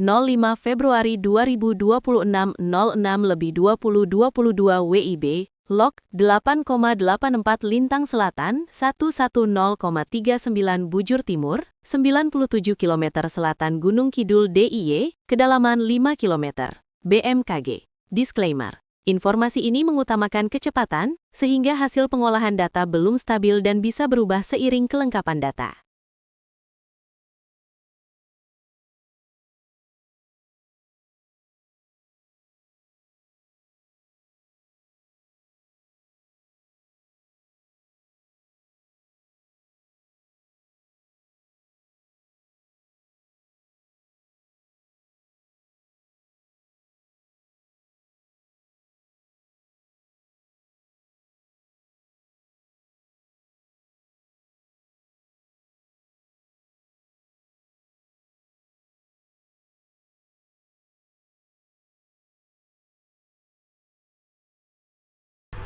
05 Februari 2026 06.2022 WIB, Log 8,84 Lintang Selatan 110,39 Bujur Timur, 97 km selatan Gunung Kidul DIY, kedalaman 5 km. BMKG. Disclaimer. Informasi ini mengutamakan kecepatan, sehingga hasil pengolahan data belum stabil dan bisa berubah seiring kelengkapan data.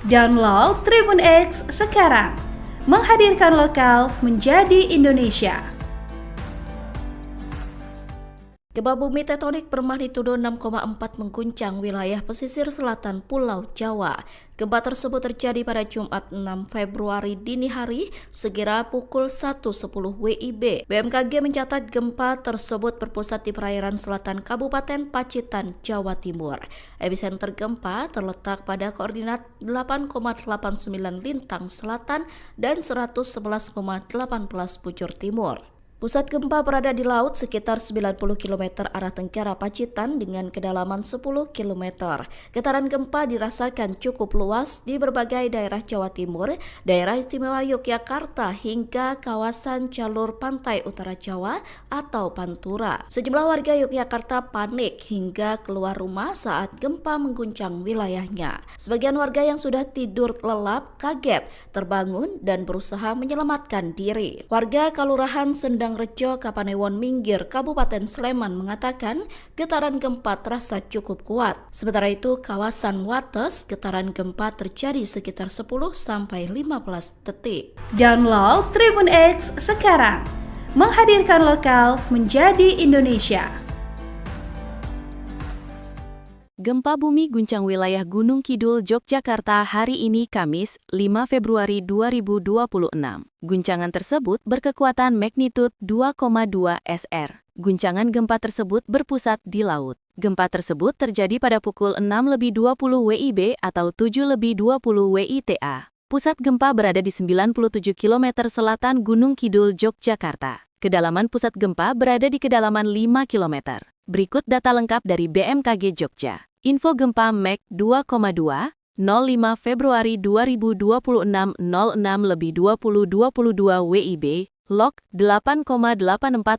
Download Tribun X sekarang. Menghadirkan lokal menjadi Indonesia. Gempa bumi tektonik bermagnitudo 6,4 mengguncang wilayah pesisir selatan Pulau Jawa. Gempa tersebut terjadi pada Jumat 6 Februari dini hari sekira pukul 1.10 WIB. BMKG mencatat gempa tersebut berpusat di perairan selatan Kabupaten Pacitan, Jawa Timur. Epicenter gempa terletak pada koordinat 8,89 lintang selatan dan 111,18 bujur timur. Pusat gempa berada di laut sekitar 90 km arah tenggara Pacitan dengan kedalaman 10 km. Getaran gempa dirasakan cukup luas di berbagai daerah Jawa Timur, daerah istimewa Yogyakarta hingga kawasan jalur pantai utara Jawa atau Pantura. Sejumlah warga Yogyakarta panik hingga keluar rumah saat gempa mengguncang wilayahnya. Sebagian warga yang sudah tidur lelap kaget, terbangun dan berusaha menyelamatkan diri. Warga Kelurahan Sendang Rejo, Kapanewon Minggir, Kabupaten Sleman mengatakan getaran gempa terasa cukup kuat. Sementara itu, kawasan Wates getaran gempa terjadi sekitar 10-15 detik. Download Tribun X sekarang. Menghadirkan lokal menjadi Indonesia. Gempa bumi guncang wilayah Gunung Kidul, Yogyakarta hari ini Kamis, 5 Februari 2026. Guncangan tersebut berkekuatan magnitud 2,2 SR. Guncangan gempa tersebut berpusat di laut. Gempa tersebut terjadi pada pukul 6.20 WIB atau 7.20 WITA. Pusat gempa berada di 97 km selatan Gunung Kidul, Yogyakarta. Kedalaman pusat gempa berada di kedalaman 5 km. Berikut data lengkap dari BMKG Jogja. Info gempa Mek 2,2, 05 Februari 2026 06:20:22 WIB, Log 8,84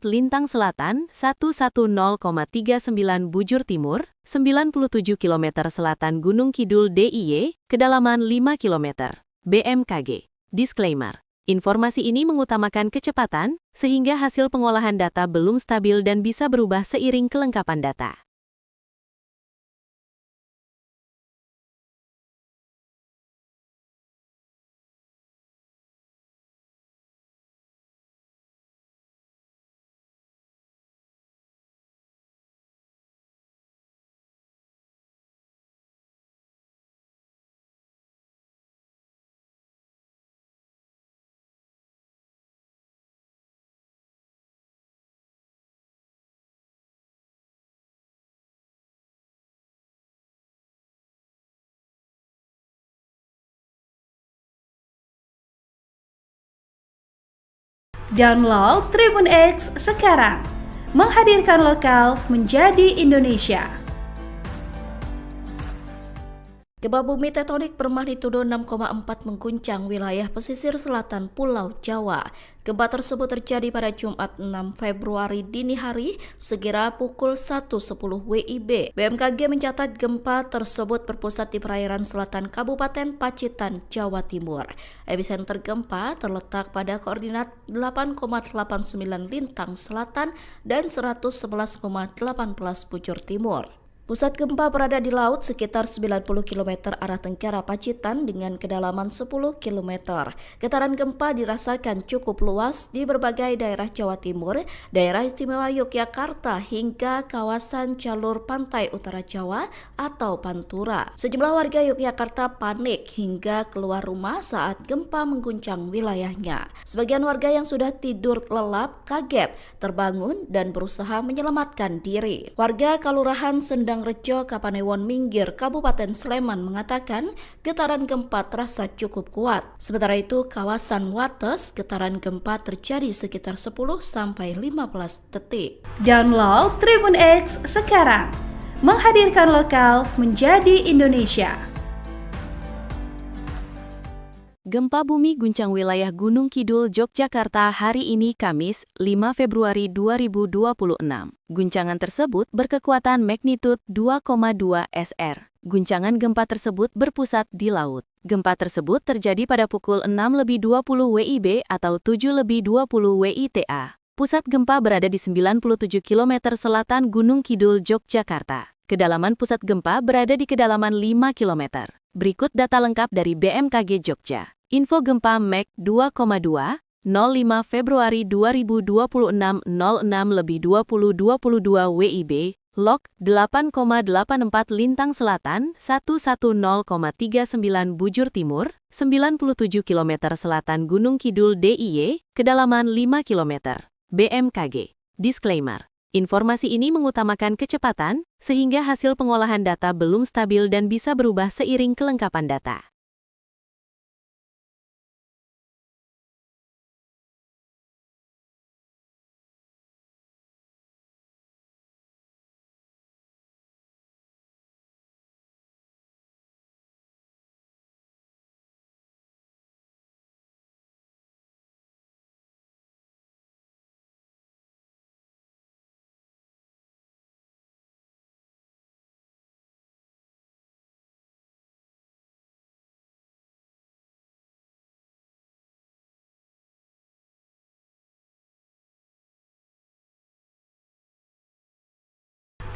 Lintang Selatan 110,39 Bujur Timur, 97 km Selatan Gunung Kidul DIY, kedalaman 5 km. BMKG. Disclaimer. Informasi ini mengutamakan kecepatan, sehingga hasil pengolahan data belum stabil dan bisa berubah seiring kelengkapan data. Download Tribun X sekarang. Menghadirkan lokal menjadi Indonesia. Gempa bumi tektonik bermagnitudo 6,4 mengguncang wilayah pesisir selatan Pulau Jawa. Gempa tersebut terjadi pada Jumat 6 Februari dini hari sekira pukul 1.10 WIB. BMKG mencatat gempa tersebut berpusat di perairan selatan Kabupaten Pacitan, Jawa Timur. Epicenter gempa terletak pada koordinat 8,89 Lintang Selatan dan 111,18 Bujur Timur. Pusat gempa berada di laut sekitar 90 km arah tenggara Pacitan dengan kedalaman 10 km. Getaran gempa dirasakan cukup luas di berbagai daerah Jawa Timur, daerah istimewa Yogyakarta hingga kawasan jalur pantai utara Jawa atau Pantura. Sejumlah warga Yogyakarta panik hingga keluar rumah saat gempa mengguncang wilayahnya. Sebagian warga yang sudah tidur lelap kaget, terbangun dan berusaha menyelamatkan diri. Warga Kelurahan Sendang Rejo, Kapanewon Minggir, Kabupaten Sleman mengatakan getaran gempa terasa cukup kuat. Sementara itu, kawasan Wates, getaran gempa terjadi sekitar 10-15 detik. Download Tribun X sekarang. Menghadirkan lokal menjadi Indonesia. Gempa bumi guncang wilayah Gunung Kidul, Yogyakarta hari ini Kamis, 5 Februari 2026. Guncangan tersebut berkekuatan magnitud 2,2 SR. Guncangan gempa tersebut berpusat di laut. Gempa tersebut terjadi pada pukul 6:20 WIB atau 7:20 WITA. Pusat gempa berada di 97 km selatan Gunung Kidul, Yogyakarta. Kedalaman pusat gempa berada di kedalaman 5 km. Berikut data lengkap dari BMKG Jogja. Info gempa Mek 2,2, 05 Februari 2026 06:20:22 WIB, Log 8,84 Lintang Selatan 110,39 Bujur Timur, 97 km Selatan Gunung Kidul DIY, kedalaman 5 km. BMKG. Disclaimer. Informasi ini mengutamakan kecepatan, sehingga hasil pengolahan data belum stabil dan bisa berubah seiring kelengkapan data.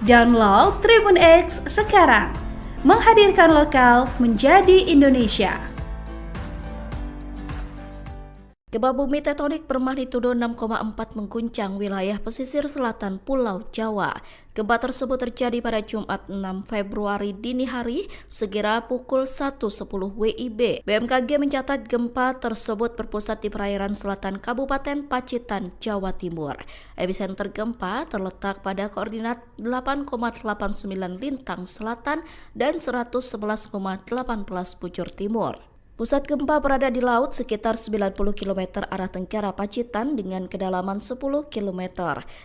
Download Tribun X sekarang. Menghadirkan lokal menjadi Indonesia. Gempa bumi tektonik bermagnitudo 6,4 mengguncang wilayah pesisir selatan Pulau Jawa. Gempa tersebut terjadi pada Jumat 6 Februari dini hari sekira pukul 1.10 WIB. BMKG mencatat gempa tersebut berpusat di perairan selatan Kabupaten Pacitan, Jawa Timur. Epicenter gempa terletak pada koordinat 8,89 Lintang Selatan dan 111,18 Bujur Timur. Pusat gempa berada di laut sekitar 90 km arah tenggara Pacitan dengan kedalaman 10 km.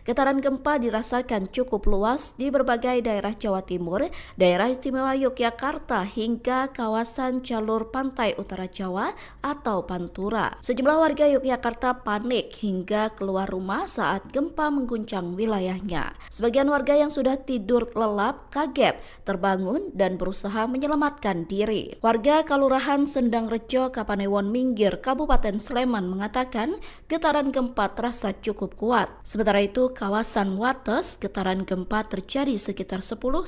Getaran gempa dirasakan cukup luas di berbagai daerah Jawa Timur, daerah istimewa Yogyakarta hingga kawasan jalur pantai utara Jawa atau Pantura. Sejumlah warga Yogyakarta panik hingga keluar rumah saat gempa mengguncang wilayahnya. Sebagian warga yang sudah tidur lelap kaget, terbangun dan berusaha menyelamatkan diri. Warga Kelurahan Sendang Rejo, Kapanewon Minggir, Kabupaten Sleman mengatakan getaran gempa terasa cukup kuat. Sementara itu, kawasan Wates getaran gempa terjadi sekitar 10-15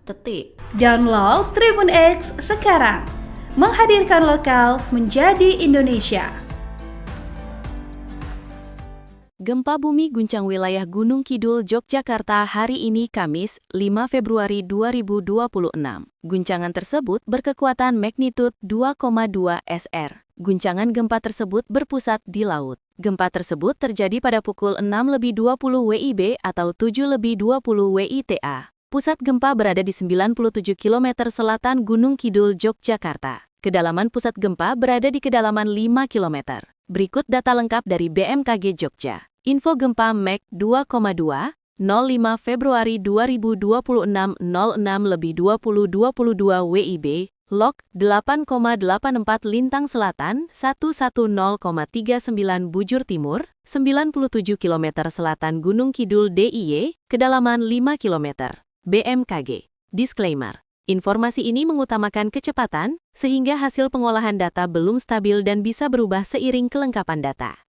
detik. Download Tribun X sekarang, menghadirkan lokal menjadi Indonesia. Gempa bumi guncang wilayah Gunung Kidul, Yogyakarta hari ini Kamis, 5 Februari 2026. Guncangan tersebut berkekuatan magnitud 2,2 SR. Guncangan gempa tersebut berpusat di laut. Gempa tersebut terjadi pada pukul 6.20 WIB atau 7.20 WITA. Pusat gempa berada di 97 km selatan Gunung Kidul, Yogyakarta. Kedalaman pusat gempa berada di kedalaman 5 km. Berikut data lengkap dari BMKG Jogja. Info gempa Mag 2,2, 05 Februari 2026 06.2022 WIB, Log 8,84 Lintang Selatan 110,39 Bujur Timur, 97 km selatan Gunung Kidul DIY, kedalaman 5 km. BMKG. Disclaimer. Informasi ini mengutamakan kecepatan, sehingga hasil pengolahan data belum stabil dan bisa berubah seiring kelengkapan data.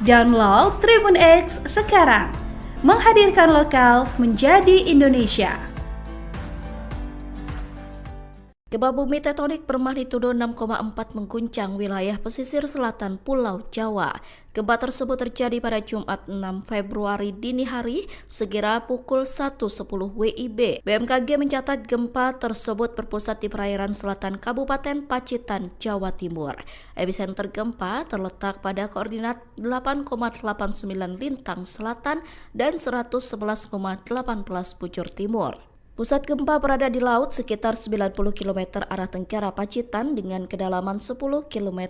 Download Tribun X sekarang, menghadirkan lokal menjadi Indonesia. Gempa bumi tektonik bermagnitudo 6,4 mengguncang wilayah pesisir selatan Pulau Jawa. Gempa tersebut terjadi pada Jumat 6 Februari dini hari sekira pukul 1.10 WIB. BMKG mencatat gempa tersebut berpusat di perairan selatan Kabupaten Pacitan, Jawa Timur. Epicenter gempa terletak pada koordinat 8,89 Lintang Selatan dan 111,18 Bujur Timur. Pusat gempa berada di laut sekitar 90 km arah tenggara Pacitan dengan kedalaman 10 km.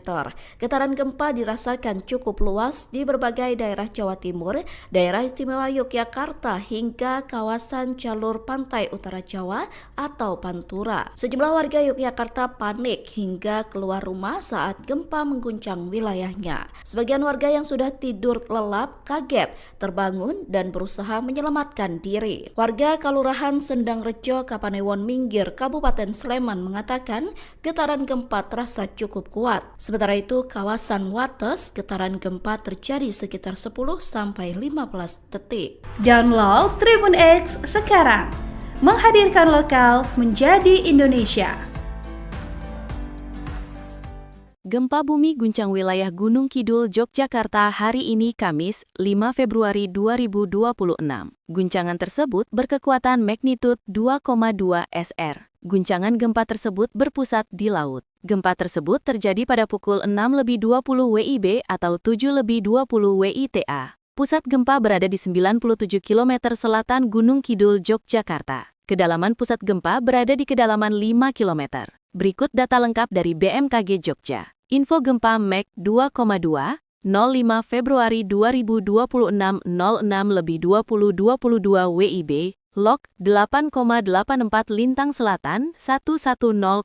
Getaran gempa dirasakan cukup luas di berbagai daerah Jawa Timur, daerah istimewa Yogyakarta hingga kawasan jalur pantai utara Jawa atau Pantura. Sejumlah warga Yogyakarta panik hingga keluar rumah saat gempa mengguncang wilayahnya. Sebagian warga yang sudah tidur lelap kaget, terbangun dan berusaha menyelamatkan diri. Warga Kelurahan Sendang Rejo, Kapanewon Minggir, Kabupaten Sleman mengatakan getaran gempa terasa cukup kuat. Sementara itu, kawasan Wates getaran gempa terjadi sekitar 10-15 detik. Download Tribun X sekarang, menghadirkan lokal menjadi Indonesia. Gempa bumi guncang wilayah Gunung Kidul, Yogyakarta hari ini Kamis, 5 Februari 2026. Guncangan tersebut berkekuatan magnitud 2,2 SR. Guncangan gempa tersebut berpusat di laut. Gempa tersebut terjadi pada pukul 6.20 WIB atau 7.20 WITA. Pusat gempa berada di 97 km selatan Gunung Kidul, Yogyakarta. Kedalaman pusat gempa berada di kedalaman 5 km. Berikut data lengkap dari BMKG Jogja. Info gempa Mag 2,2, 05 Februari 2026 06.2022 WIB, Log 8,84 Lintang Selatan 110,39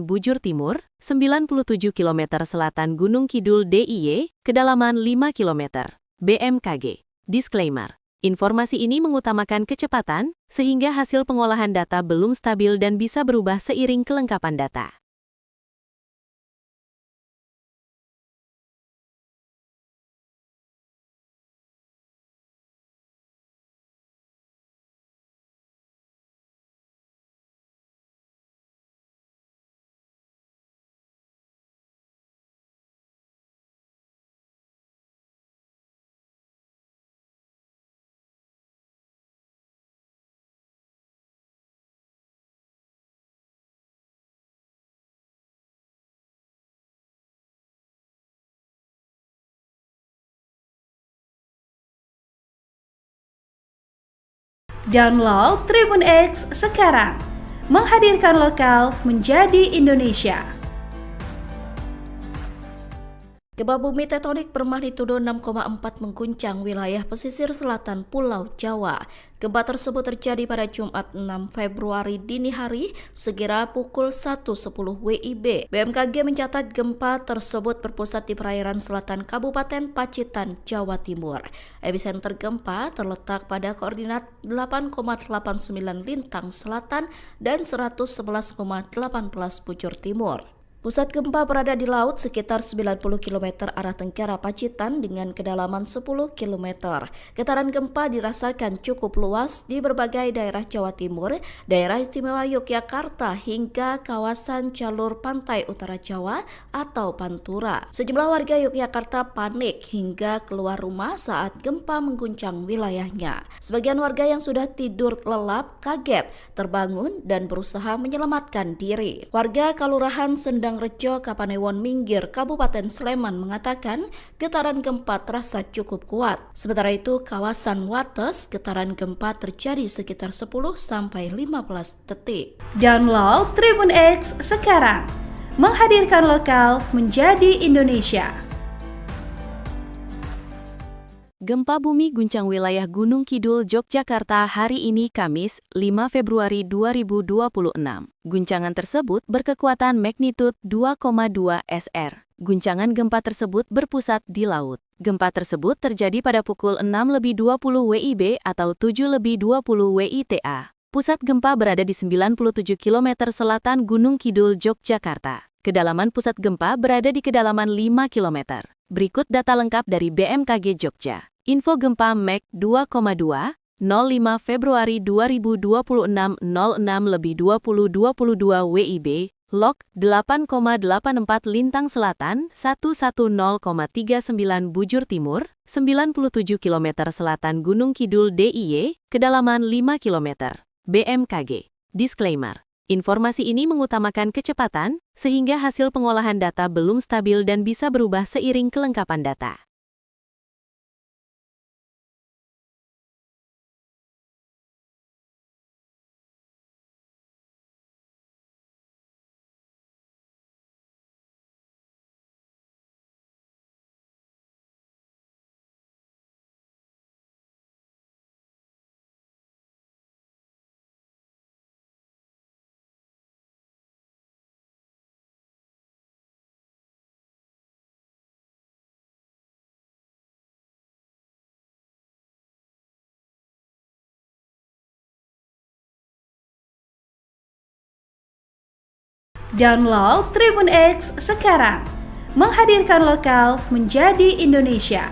Bujur Timur, 97 km selatan Gunung Kidul DIY, kedalaman 5 km. BMKG. Disclaimer. Informasi ini mengutamakan kecepatan, sehingga hasil pengolahan data belum stabil dan bisa berubah seiring kelengkapan data. Download Tribun X sekarang. Menghadirkan lokal menjadi Indonesia. Gempa bumi tektonik bermagnitudo 6,4 mengguncang wilayah pesisir selatan Pulau Jawa. Gempa tersebut terjadi pada Jumat 6 Februari dini hari sekira pukul 1.10 WIB. BMKG mencatat gempa tersebut berpusat di perairan selatan Kabupaten Pacitan, Jawa Timur. Epicenter gempa terletak pada koordinat 8,89 lintang selatan dan 111,18 bujur timur. Pusat gempa berada di laut sekitar 90 km arah tenggara Pacitan dengan kedalaman 10 km. Getaran gempa dirasakan cukup luas di berbagai daerah Jawa Timur, daerah istimewa Yogyakarta hingga kawasan jalur pantai utara Jawa atau Pantura. Sejumlah warga Yogyakarta panik hingga keluar rumah saat gempa mengguncang wilayahnya. Sebagian warga yang sudah tidur lelap kaget, terbangun dan berusaha menyelamatkan diri. Warga Kelurahan Sendang Rejo, Kapanewon Minggir, Kabupaten Sleman mengatakan getaran gempa terasa cukup kuat. Sementara itu, kawasan Wates getaran gempa terjadi sekitar 10-15 detik. Download Tribun X sekarang. Menghadirkan lokal menjadi Indonesia. Gempa bumi guncang wilayah Gunung Kidul, Yogyakarta hari ini Kamis, 5 Februari 2026. Guncangan tersebut berkekuatan magnitud 2,2 SR. Guncangan gempa tersebut berpusat di laut. Gempa tersebut terjadi pada pukul 6.20 WIB atau 7.20 WITA. Pusat gempa berada di 97 km selatan Gunung Kidul, Yogyakarta. Kedalaman pusat gempa berada di kedalaman 5 km. Berikut data lengkap dari BMKG Jogja. Info gempa Mag 2,2, 05 Februari 2026 06:20:22 WIB, Log 8,84 Lintang Selatan 110,39 Bujur Timur, 97 km selatan Gunung Kidul DIY, kedalaman 5 km. BMKG. Disclaimer. Informasi ini mengutamakan kecepatan, sehingga hasil pengolahan data belum stabil dan bisa berubah seiring kelengkapan data. Download Tribun X sekarang. Menghadirkan lokal menjadi Indonesia.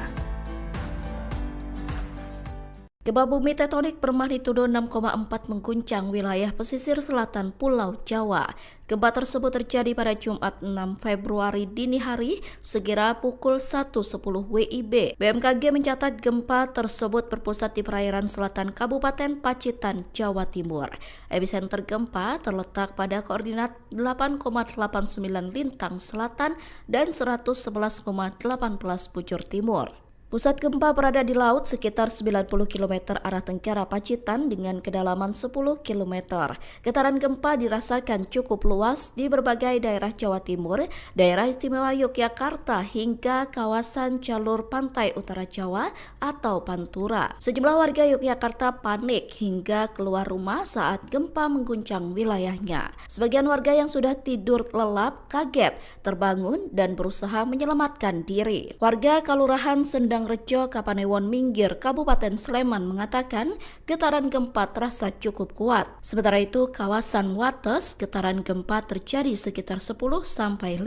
Gempa bumi tektonik bermagnitudo 6,4 mengguncang wilayah pesisir selatan Pulau Jawa. Gempa tersebut terjadi pada Jumat 6 Februari dini hari sekira pukul 1.10 WIB. BMKG mencatat gempa tersebut berpusat di perairan selatan Kabupaten Pacitan, Jawa Timur. Epicenter gempa terletak pada koordinat 8,89 lintang selatan dan 111,18 bujur timur. Pusat gempa berada di laut sekitar 90 km arah tenggara Pacitan dengan kedalaman 10 km. Getaran gempa dirasakan cukup luas di berbagai daerah Jawa Timur, daerah istimewa Yogyakarta hingga kawasan jalur pantai utara Jawa atau Pantura. Sejumlah warga Yogyakarta panik hingga keluar rumah saat gempa mengguncang wilayahnya. Sebagian warga yang sudah tidur lelap kaget, terbangun dan berusaha menyelamatkan diri. Warga Kelurahan Sendang Rejo, Kapanewon Minggir, Kabupaten Sleman mengatakan getaran gempa terasa cukup kuat. Sementara itu, kawasan Wates getaran gempa terjadi sekitar 10-15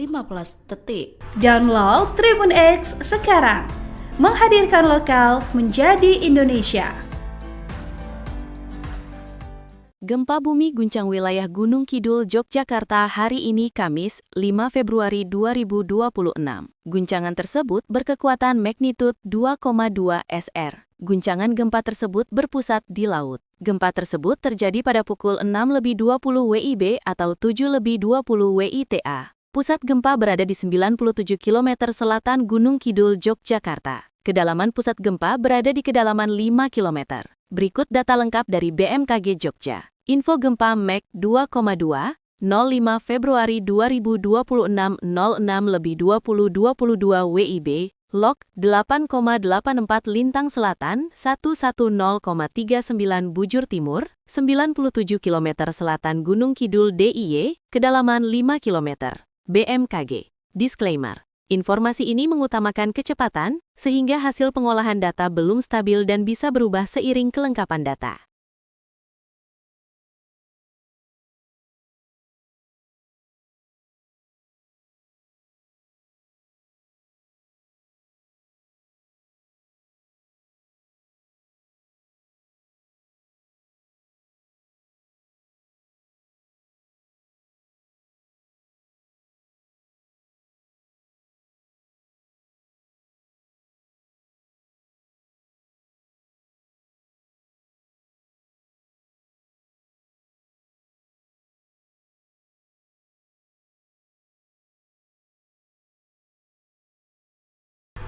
detik. Download Tribun X sekarang. Menghadirkan lokal menjadi Indonesia. Gempa bumi guncang wilayah Gunung Kidul, Yogyakarta hari ini Kamis, 5 Februari 2026. Guncangan tersebut berkekuatan magnitud 2,2 SR. Guncangan gempa tersebut berpusat di laut. Gempa tersebut terjadi pada pukul 6.20 WIB atau 7.20 WITA. Pusat gempa berada di 97 km selatan Gunung Kidul, Yogyakarta. Kedalaman pusat gempa berada di kedalaman 5 km. Berikut data lengkap dari BMKG Jogja. Info gempa Mek 2,2, 05 Februari 2026 06:20:22 WIB, Log 8,84 Lintang Selatan, 110,39 Bujur Timur, 97 km Selatan Gunung Kidul DIY, kedalaman 5 km. BMKG. Disclaimer. Informasi ini mengutamakan kecepatan, sehingga hasil pengolahan data belum stabil dan bisa berubah seiring kelengkapan data.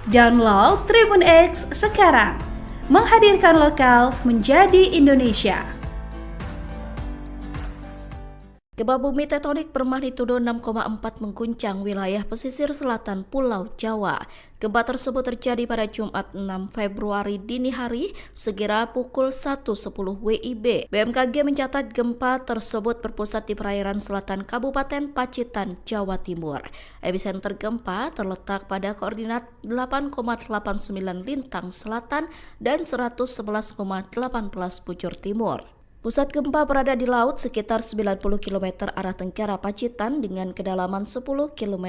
Download Tribun X sekarang. Menghadirkan lokal menjadi Indonesia. Gempa bumi tektonik bermagnitudo 6,4 mengguncang wilayah pesisir selatan Pulau Jawa. Gempa tersebut terjadi pada Jumat 6 Februari dini hari sekira pukul 1.10 WIB. BMKG mencatat gempa tersebut berpusat di perairan selatan Kabupaten Pacitan, Jawa Timur. Epicenter gempa terletak pada koordinat 8,89 Lintang Selatan dan 111,18 Bujur Timur. Pusat gempa berada di laut sekitar 90 km arah tenggara Pacitan dengan kedalaman 10 km.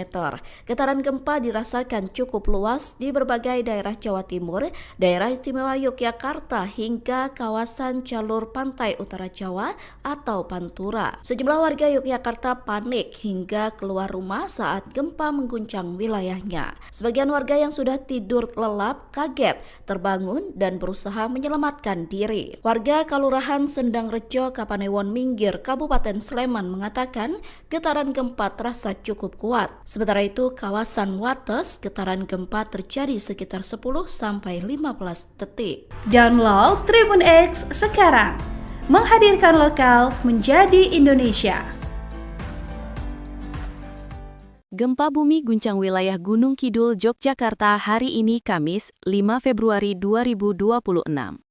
Getaran gempa dirasakan cukup luas di berbagai daerah Jawa Timur, daerah istimewa Yogyakarta hingga kawasan jalur pantai utara Jawa atau Pantura. Sejumlah warga Yogyakarta panik hingga keluar rumah saat gempa mengguncang wilayahnya. Sebagian warga yang sudah tidur lelap kaget, terbangun dan berusaha menyelamatkan diri. Warga Kelurahan Sendang Rejo, Kapanewon Minggir, Kabupaten Sleman mengatakan getaran gempa terasa cukup kuat. Sementara itu, kawasan Wates getaran gempa terjadi sekitar 10-15 detik. Download Tribun X sekarang. Menghadirkan lokal menjadi Indonesia. Gempa bumi guncang wilayah Gunung Kidul, Yogyakarta hari ini Kamis, 5 Februari 2026.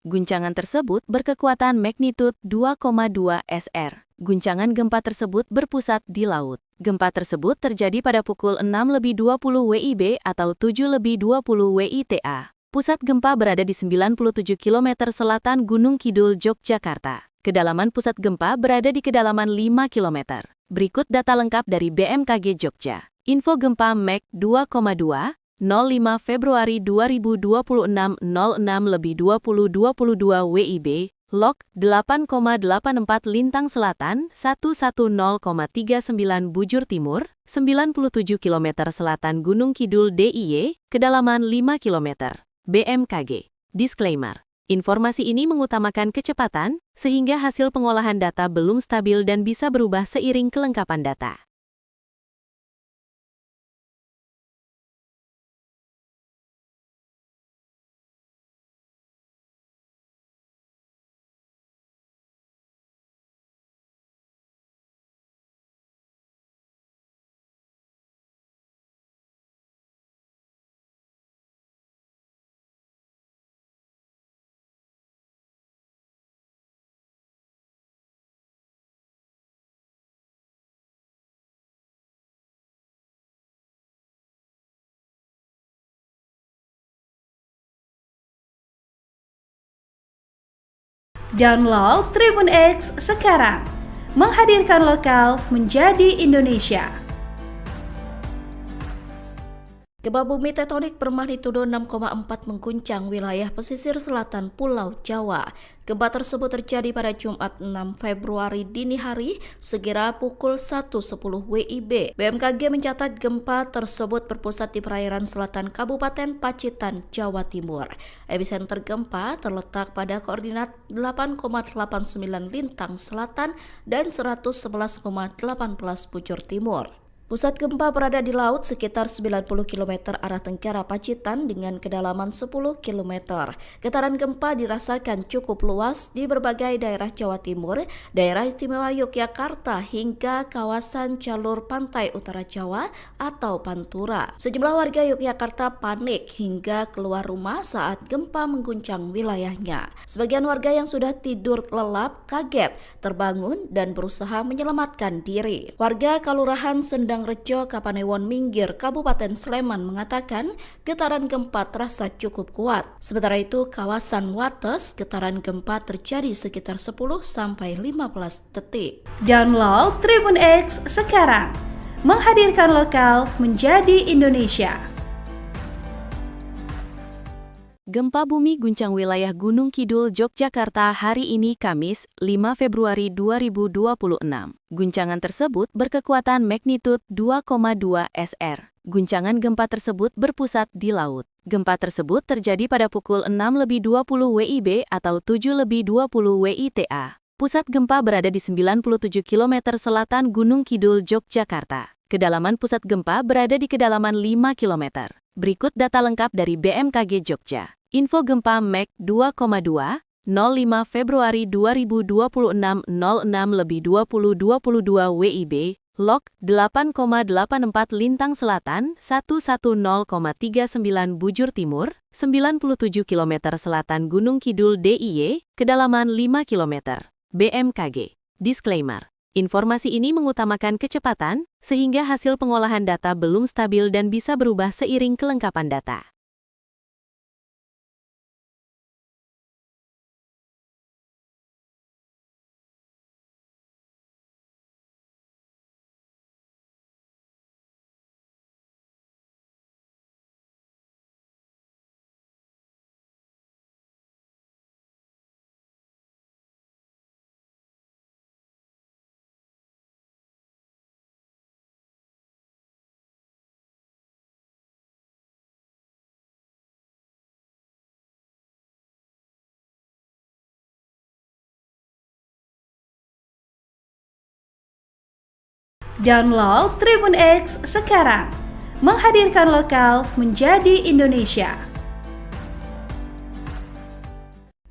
Guncangan tersebut berkekuatan magnitud 2,2 SR. Guncangan gempa tersebut berpusat di laut. Gempa tersebut terjadi pada pukul 6:20 WIB atau 7:20 WITA. Pusat gempa berada di 97 km selatan Gunung Kidul, Yogyakarta. Kedalaman pusat gempa berada di kedalaman 5 km. Berikut data lengkap dari BMKG Jogja. Info gempa Mek 2,2, 05 Februari 2026 06:20:22 WIB, Log 8,84 Lintang Selatan, 110,39 Bujur Timur, 97 km Selatan Gunung Kidul DIY, kedalaman 5 km. BMKG. Disclaimer. Informasi ini mengutamakan kecepatan, sehingga hasil pengolahan data belum stabil dan bisa berubah seiring kelengkapan data. Download Tribun X sekarang. Menghadirkan lokal menjadi Indonesia. Gempa bumi tektonik bermagnitudo 6,4 mengguncang wilayah pesisir selatan Pulau Jawa. Gempa tersebut terjadi pada Jumat 6 Februari dini hari sekira pukul 1.10 WIB. BMKG mencatat gempa tersebut berpusat di perairan selatan Kabupaten Pacitan, Jawa Timur. Epicenter gempa terletak pada koordinat 8,89 Lintang Selatan dan 111,18 Bujur Timur. Pusat gempa berada di laut sekitar 90 km arah tenggara Pacitan dengan kedalaman 10 km. Getaran gempa dirasakan cukup luas di berbagai daerah Jawa Timur, daerah istimewa Yogyakarta hingga kawasan jalur pantai utara Jawa atau Pantura. Sejumlah warga Yogyakarta panik hingga keluar rumah saat gempa mengguncang wilayahnya. Sebagian warga yang sudah tidur lelap kaget, terbangun dan berusaha menyelamatkan diri. Warga Kelurahan Sendang Rejo, Kapanewon Minggir, Kabupaten Sleman mengatakan getaran gempa terasa cukup kuat. Sementara itu, kawasan Wates getaran gempa terjadi sekitar 10-15 detik. Download Tribun X sekarang, menghadirkan lokal menjadi Indonesia. Gempa bumi guncang wilayah Gunung Kidul, Yogyakarta hari ini Kamis, 5 Februari 2026. Guncangan tersebut berkekuatan magnitud 2,2 SR. Guncangan gempa tersebut berpusat di laut. Gempa tersebut terjadi pada pukul 6.20 WIB atau 7.20 WITA. Pusat gempa berada di 97 km selatan Gunung Kidul, Yogyakarta. Kedalaman pusat gempa berada di kedalaman 5 km. Berikut data lengkap dari BMKG Jogja. Info gempa Mag 2,2, 05 Februari 2026 06.2022 WIB, Log 8,84 Lintang Selatan 110,39 Bujur Timur, 97 km selatan Gunung Kidul DIY, kedalaman 5 km. BMKG. Disclaimer. Informasi ini mengutamakan kecepatan, sehingga hasil pengolahan data belum stabil dan bisa berubah seiring kelengkapan data. Download Tribun X sekarang, menghadirkan lokal menjadi Indonesia.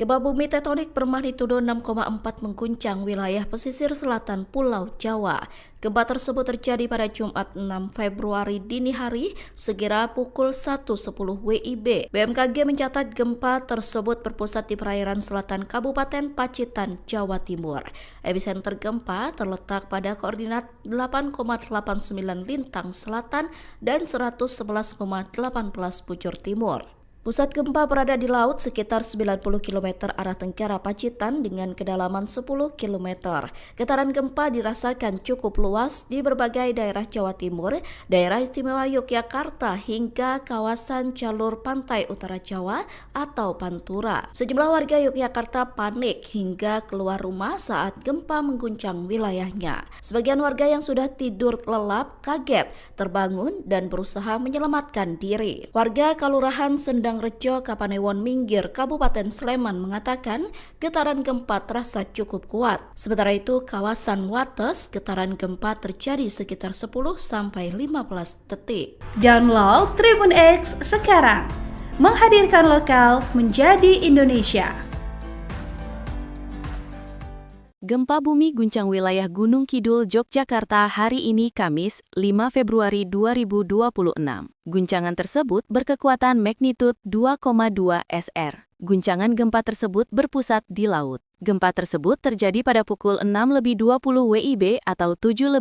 Gempa bumi tektonik bermagnitudo 6,4 mengguncang wilayah pesisir selatan Pulau Jawa. Gempa tersebut terjadi pada Jumat 6 Februari dini hari sekira pukul 1.10 WIB. BMKG mencatat gempa tersebut berpusat di perairan selatan Kabupaten Pacitan, Jawa Timur. Epicenter gempa terletak pada koordinat 8,89 Lintang Selatan dan 111,18 Bujur Timur. Pusat gempa berada di laut sekitar 90 km arah tenggara Pacitan dengan kedalaman 10 km. Getaran gempa dirasakan cukup luas di berbagai daerah Jawa Timur, daerah istimewa Yogyakarta hingga kawasan jalur pantai utara Jawa atau Pantura. Sejumlah warga Yogyakarta panik hingga keluar rumah saat gempa mengguncang wilayahnya. Sebagian warga yang sudah tidur lelap kaget, terbangun dan berusaha menyelamatkan diri. Warga Kelurahan Sendang Rejo, Kapanewon Minggir, Kabupaten Sleman mengatakan getaran gempa terasa cukup kuat. Sementara itu, kawasan Wates getaran gempa terjadi sekitar 10-15 detik. Download Tribun X sekarang, menghadirkan lokal menjadi Indonesia. Gempa bumi guncang wilayah Gunung Kidul, Yogyakarta hari ini Kamis, 5 Februari 2026. Guncangan tersebut berkekuatan magnitud 2,2 SR. Guncangan gempa tersebut berpusat di laut. Gempa tersebut terjadi pada pukul 6.20 WIB atau 7.20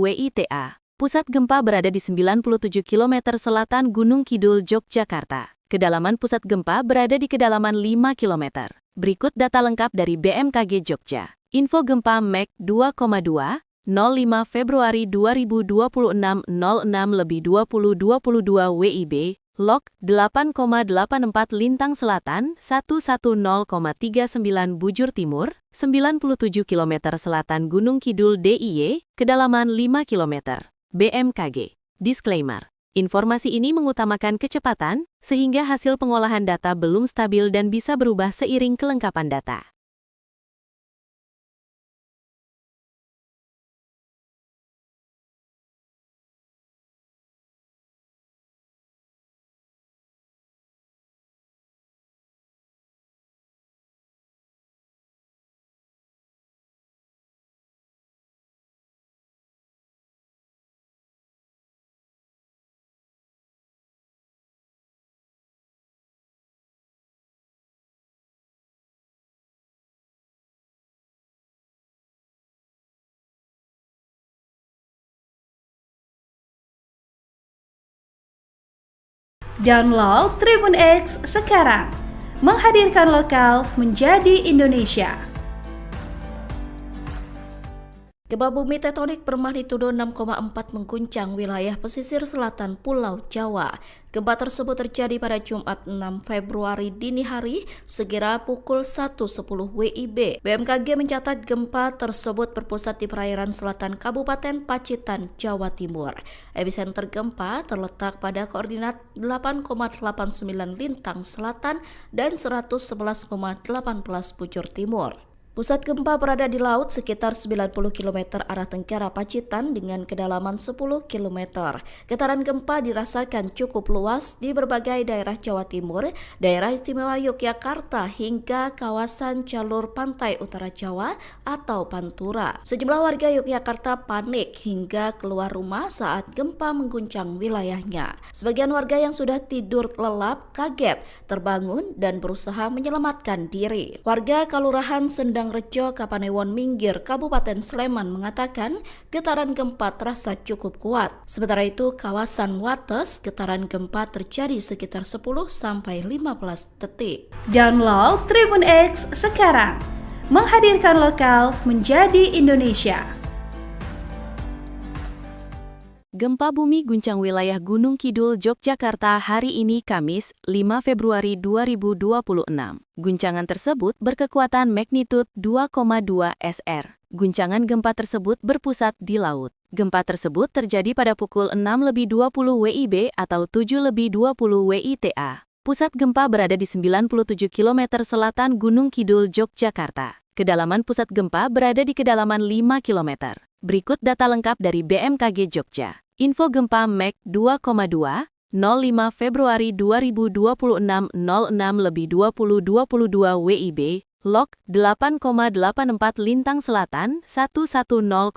WITA. Pusat gempa berada di 97 km selatan Gunung Kidul, Yogyakarta. Kedalaman pusat gempa berada di kedalaman 5 km. Berikut data lengkap dari BMKG Jogja. Info gempa Mag 2,2, 05 Februari 2026 06.2022 WIB, Log 8,84 Lintang Selatan 110,39 Bujur Timur, 97 km selatan Gunung Kidul DIY, kedalaman 5 km. BMKG. Disclaimer. Informasi ini mengutamakan kecepatan, sehingga hasil pengolahan data belum stabil dan bisa berubah seiring kelengkapan data. Download Tribun X sekarang. Menghadirkan lokal menjadi Indonesia. Gempa bumi tektonik bermagnitudo 6,4 mengguncang wilayah pesisir selatan Pulau Jawa. Gempa tersebut terjadi pada Jumat 6 Februari dini hari sekira pukul 1.10 WIB. BMKG mencatat gempa tersebut berpusat di perairan selatan Kabupaten Pacitan, Jawa Timur. Epicenter gempa terletak pada koordinat 8,89 lintang selatan dan 111,18 bujur timur. Pusat gempa berada di laut sekitar 90 km arah tenggara Pacitan dengan kedalaman 10 km. Getaran gempa dirasakan cukup luas di berbagai daerah Jawa Timur, daerah istimewa Yogyakarta hingga kawasan jalur pantai utara Jawa atau Pantura. Sejumlah warga Yogyakarta panik hingga keluar rumah saat gempa mengguncang wilayahnya. Sebagian warga yang sudah tidur lelap kaget, terbangun dan berusaha menyelamatkan diri. Warga Kelurahan Sendang Rejo, Kapanewon Minggir, Kabupaten Sleman mengatakan getaran gempa terasa cukup kuat. Sementara itu, kawasan Wates getaran gempa terjadi sekitar 10-15 detik. Download Tribun X sekarang. Menghadirkan lokal menjadi Indonesia. Gempa bumi guncang wilayah Gunung Kidul, Yogyakarta hari ini Kamis, 5 Februari 2026. Guncangan tersebut berkekuatan magnitud 2,2 SR. Guncangan gempa tersebut berpusat di laut. Gempa tersebut terjadi pada pukul 6.20 WIB atau 7.20 WITA. Pusat gempa berada di 97 km selatan Gunung Kidul, Yogyakarta. Kedalaman pusat gempa berada di kedalaman 5 km. Berikut data lengkap dari BMKG Jogja. Info gempa Mag 2,2, 05 Februari 2026 06.2022 WIB, Log 8,84 Lintang Selatan 110,39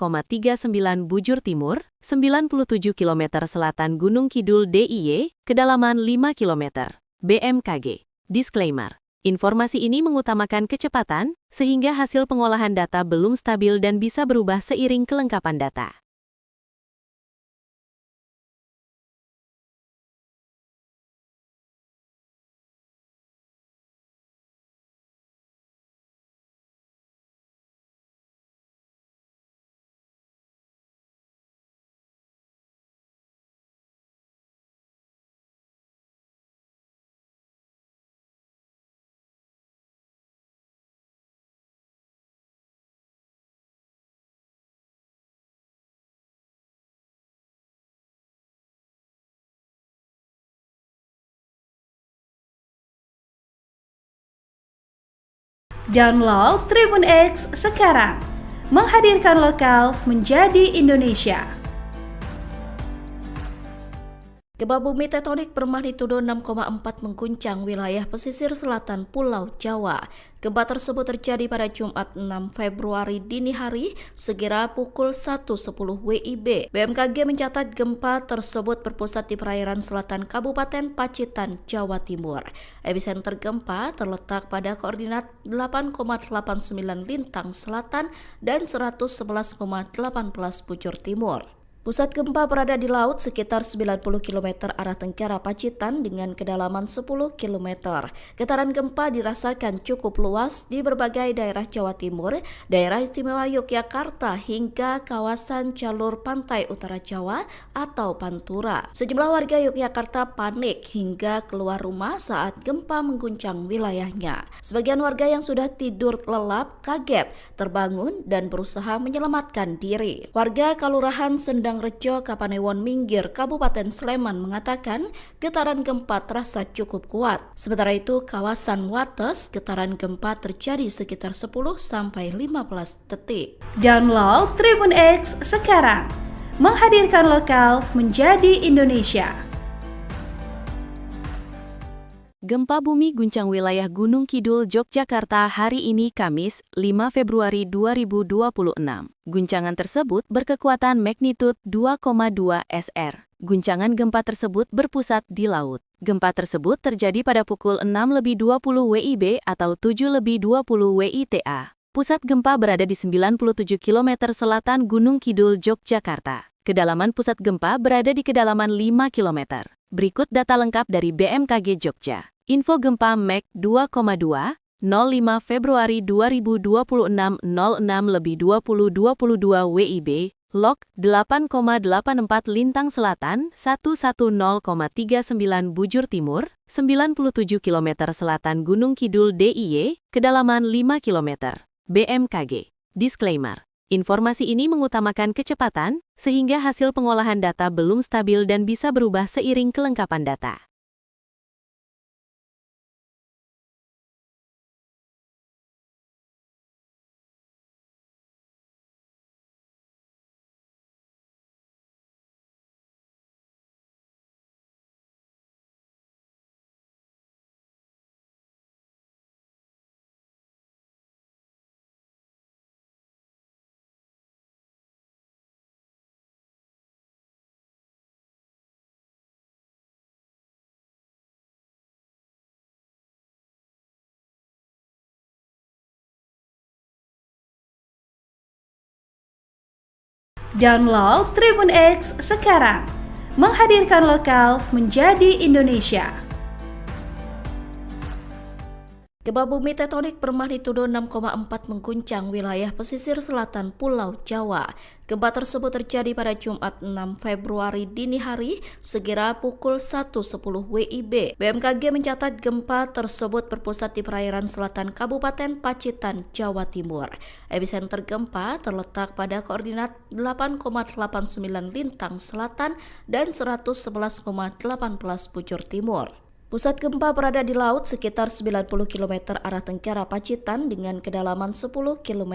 Bujur Timur, 97 km selatan Gunung Kidul DIY, kedalaman 5 km. BMKG. Disclaimer. Informasi ini mengutamakan kecepatan, sehingga hasil pengolahan data belum stabil dan bisa berubah seiring kelengkapan data. Download Tribun X sekarang. Menghadirkan lokal menjadi Indonesia. Gempa bumi tektonik bermagnitudo 6,4 mengguncang wilayah pesisir selatan Pulau Jawa. Gempa tersebut terjadi pada Jumat 6 Februari dini hari sekira pukul 1.10 WIB. BMKG mencatat gempa tersebut berpusat di perairan selatan Kabupaten Pacitan, Jawa Timur. Epicenter gempa terletak pada koordinat 8,89 lintang selatan dan 111,18 bujur timur. Pusat gempa berada di laut sekitar 90 km arah tenggara Pacitan dengan kedalaman 10 km. Getaran gempa dirasakan cukup luas di berbagai daerah Jawa Timur, daerah istimewa Yogyakarta hingga kawasan jalur pantai utara Jawa atau Pantura. Sejumlah warga Yogyakarta panik hingga keluar rumah saat gempa mengguncang wilayahnya. Sebagian warga yang sudah tidur lelap kaget, terbangun dan berusaha menyelamatkan diri. Warga Kelurahan Sendang Rejo, Kapanewon Minggir, Kabupaten Sleman mengatakan getaran gempa terasa cukup kuat. Sementara itu, kawasan Wates getaran gempa terjadi sekitar 10-15 detik. Download Tribun X sekarang. Menghadirkan lokal menjadi Indonesia. Gempa bumi guncang wilayah Gunung Kidul, Yogyakarta hari ini Kamis, 5 Februari 2026. Guncangan tersebut berkekuatan magnitud 2,2 SR. Guncangan gempa tersebut berpusat di laut. Gempa tersebut terjadi pada pukul 6.20 WIB atau 7.20 WITA. Pusat gempa berada di 97 km selatan Gunung Kidul, Yogyakarta. Kedalaman pusat gempa berada di kedalaman 5 km. Berikut data lengkap dari BMKG Jogja. Info gempa Mek 2,2, 05 Februari 2026 06:20:22 WIB, Log 8,84 Lintang Selatan, 110,39 Bujur Timur, 97 km Selatan Gunung Kidul DIY, kedalaman 5 km. BMKG. Disclaimer. Informasi ini mengutamakan kecepatan, sehingga hasil pengolahan data belum stabil dan bisa berubah seiring kelengkapan data. Download Tribun X sekarang. Menghadirkan lokal menjadi Indonesia. Gempa bumi tektonik bermagnitudo 6,4 mengguncang wilayah pesisir selatan Pulau Jawa. Gempa tersebut terjadi pada Jumat 6 Februari dini hari sekira pukul 1.10 WIB. BMKG mencatat gempa tersebut berpusat di perairan selatan Kabupaten Pacitan, Jawa Timur. Epicenter gempa terletak pada koordinat 8,89 Lintang Selatan dan 111,18 Bujur Timur. Pusat gempa berada di laut sekitar 90 km arah tenggara Pacitan dengan kedalaman 10 km.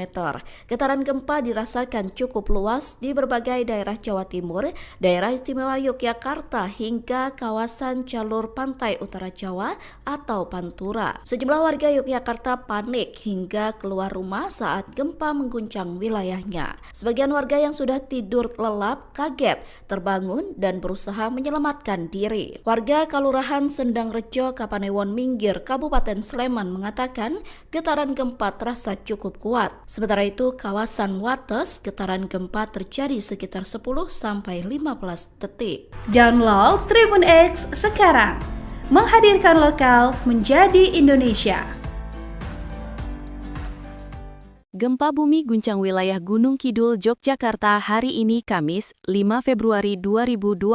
Getaran gempa dirasakan cukup luas di berbagai daerah Jawa Timur, daerah istimewa Yogyakarta hingga kawasan jalur pantai utara Jawa atau Pantura. Sejumlah warga Yogyakarta panik hingga keluar rumah saat gempa mengguncang wilayahnya. Sebagian warga yang sudah tidur lelap kaget, terbangun dan berusaha menyelamatkan diri. Warga Kelurahan Sendang Rejo, Kapanewon Minggir, Kabupaten Sleman mengatakan getaran gempa terasa cukup kuat. Sementara itu, kawasan Wates getaran gempa terjadi sekitar 10-15 detik. Download Tribun X sekarang. Menghadirkan lokal menjadi Indonesia. Gempa bumi guncang wilayah Gunung Kidul, Yogyakarta hari ini Kamis, 5 Februari 2026.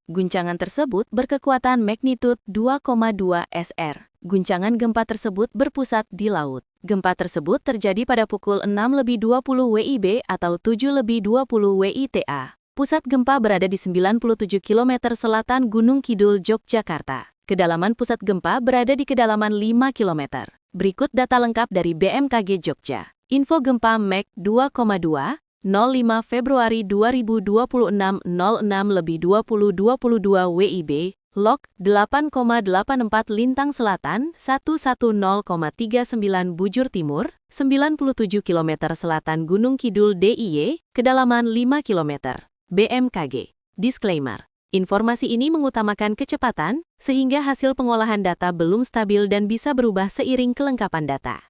Guncangan tersebut berkekuatan magnitud 2,2 SR. Guncangan gempa tersebut berpusat di laut. Gempa tersebut terjadi pada pukul 6:20 WIB atau 7:20 WITA. Pusat gempa berada di 97 km selatan Gunung Kidul, Yogyakarta. Kedalaman pusat gempa berada di kedalaman 5 km. Berikut data lengkap dari BMKG Jogja. Info gempa Mek 2,2, 05 Februari 2026 06:20:22 WIB, Log 8,84 Lintang Selatan, 110,39 Bujur Timur, 97 km Selatan Gunung Kidul DIY, kedalaman 5 km. BMKG. Disclaimer. Informasi ini mengutamakan kecepatan, sehingga hasil pengolahan data belum stabil dan bisa berubah seiring kelengkapan data.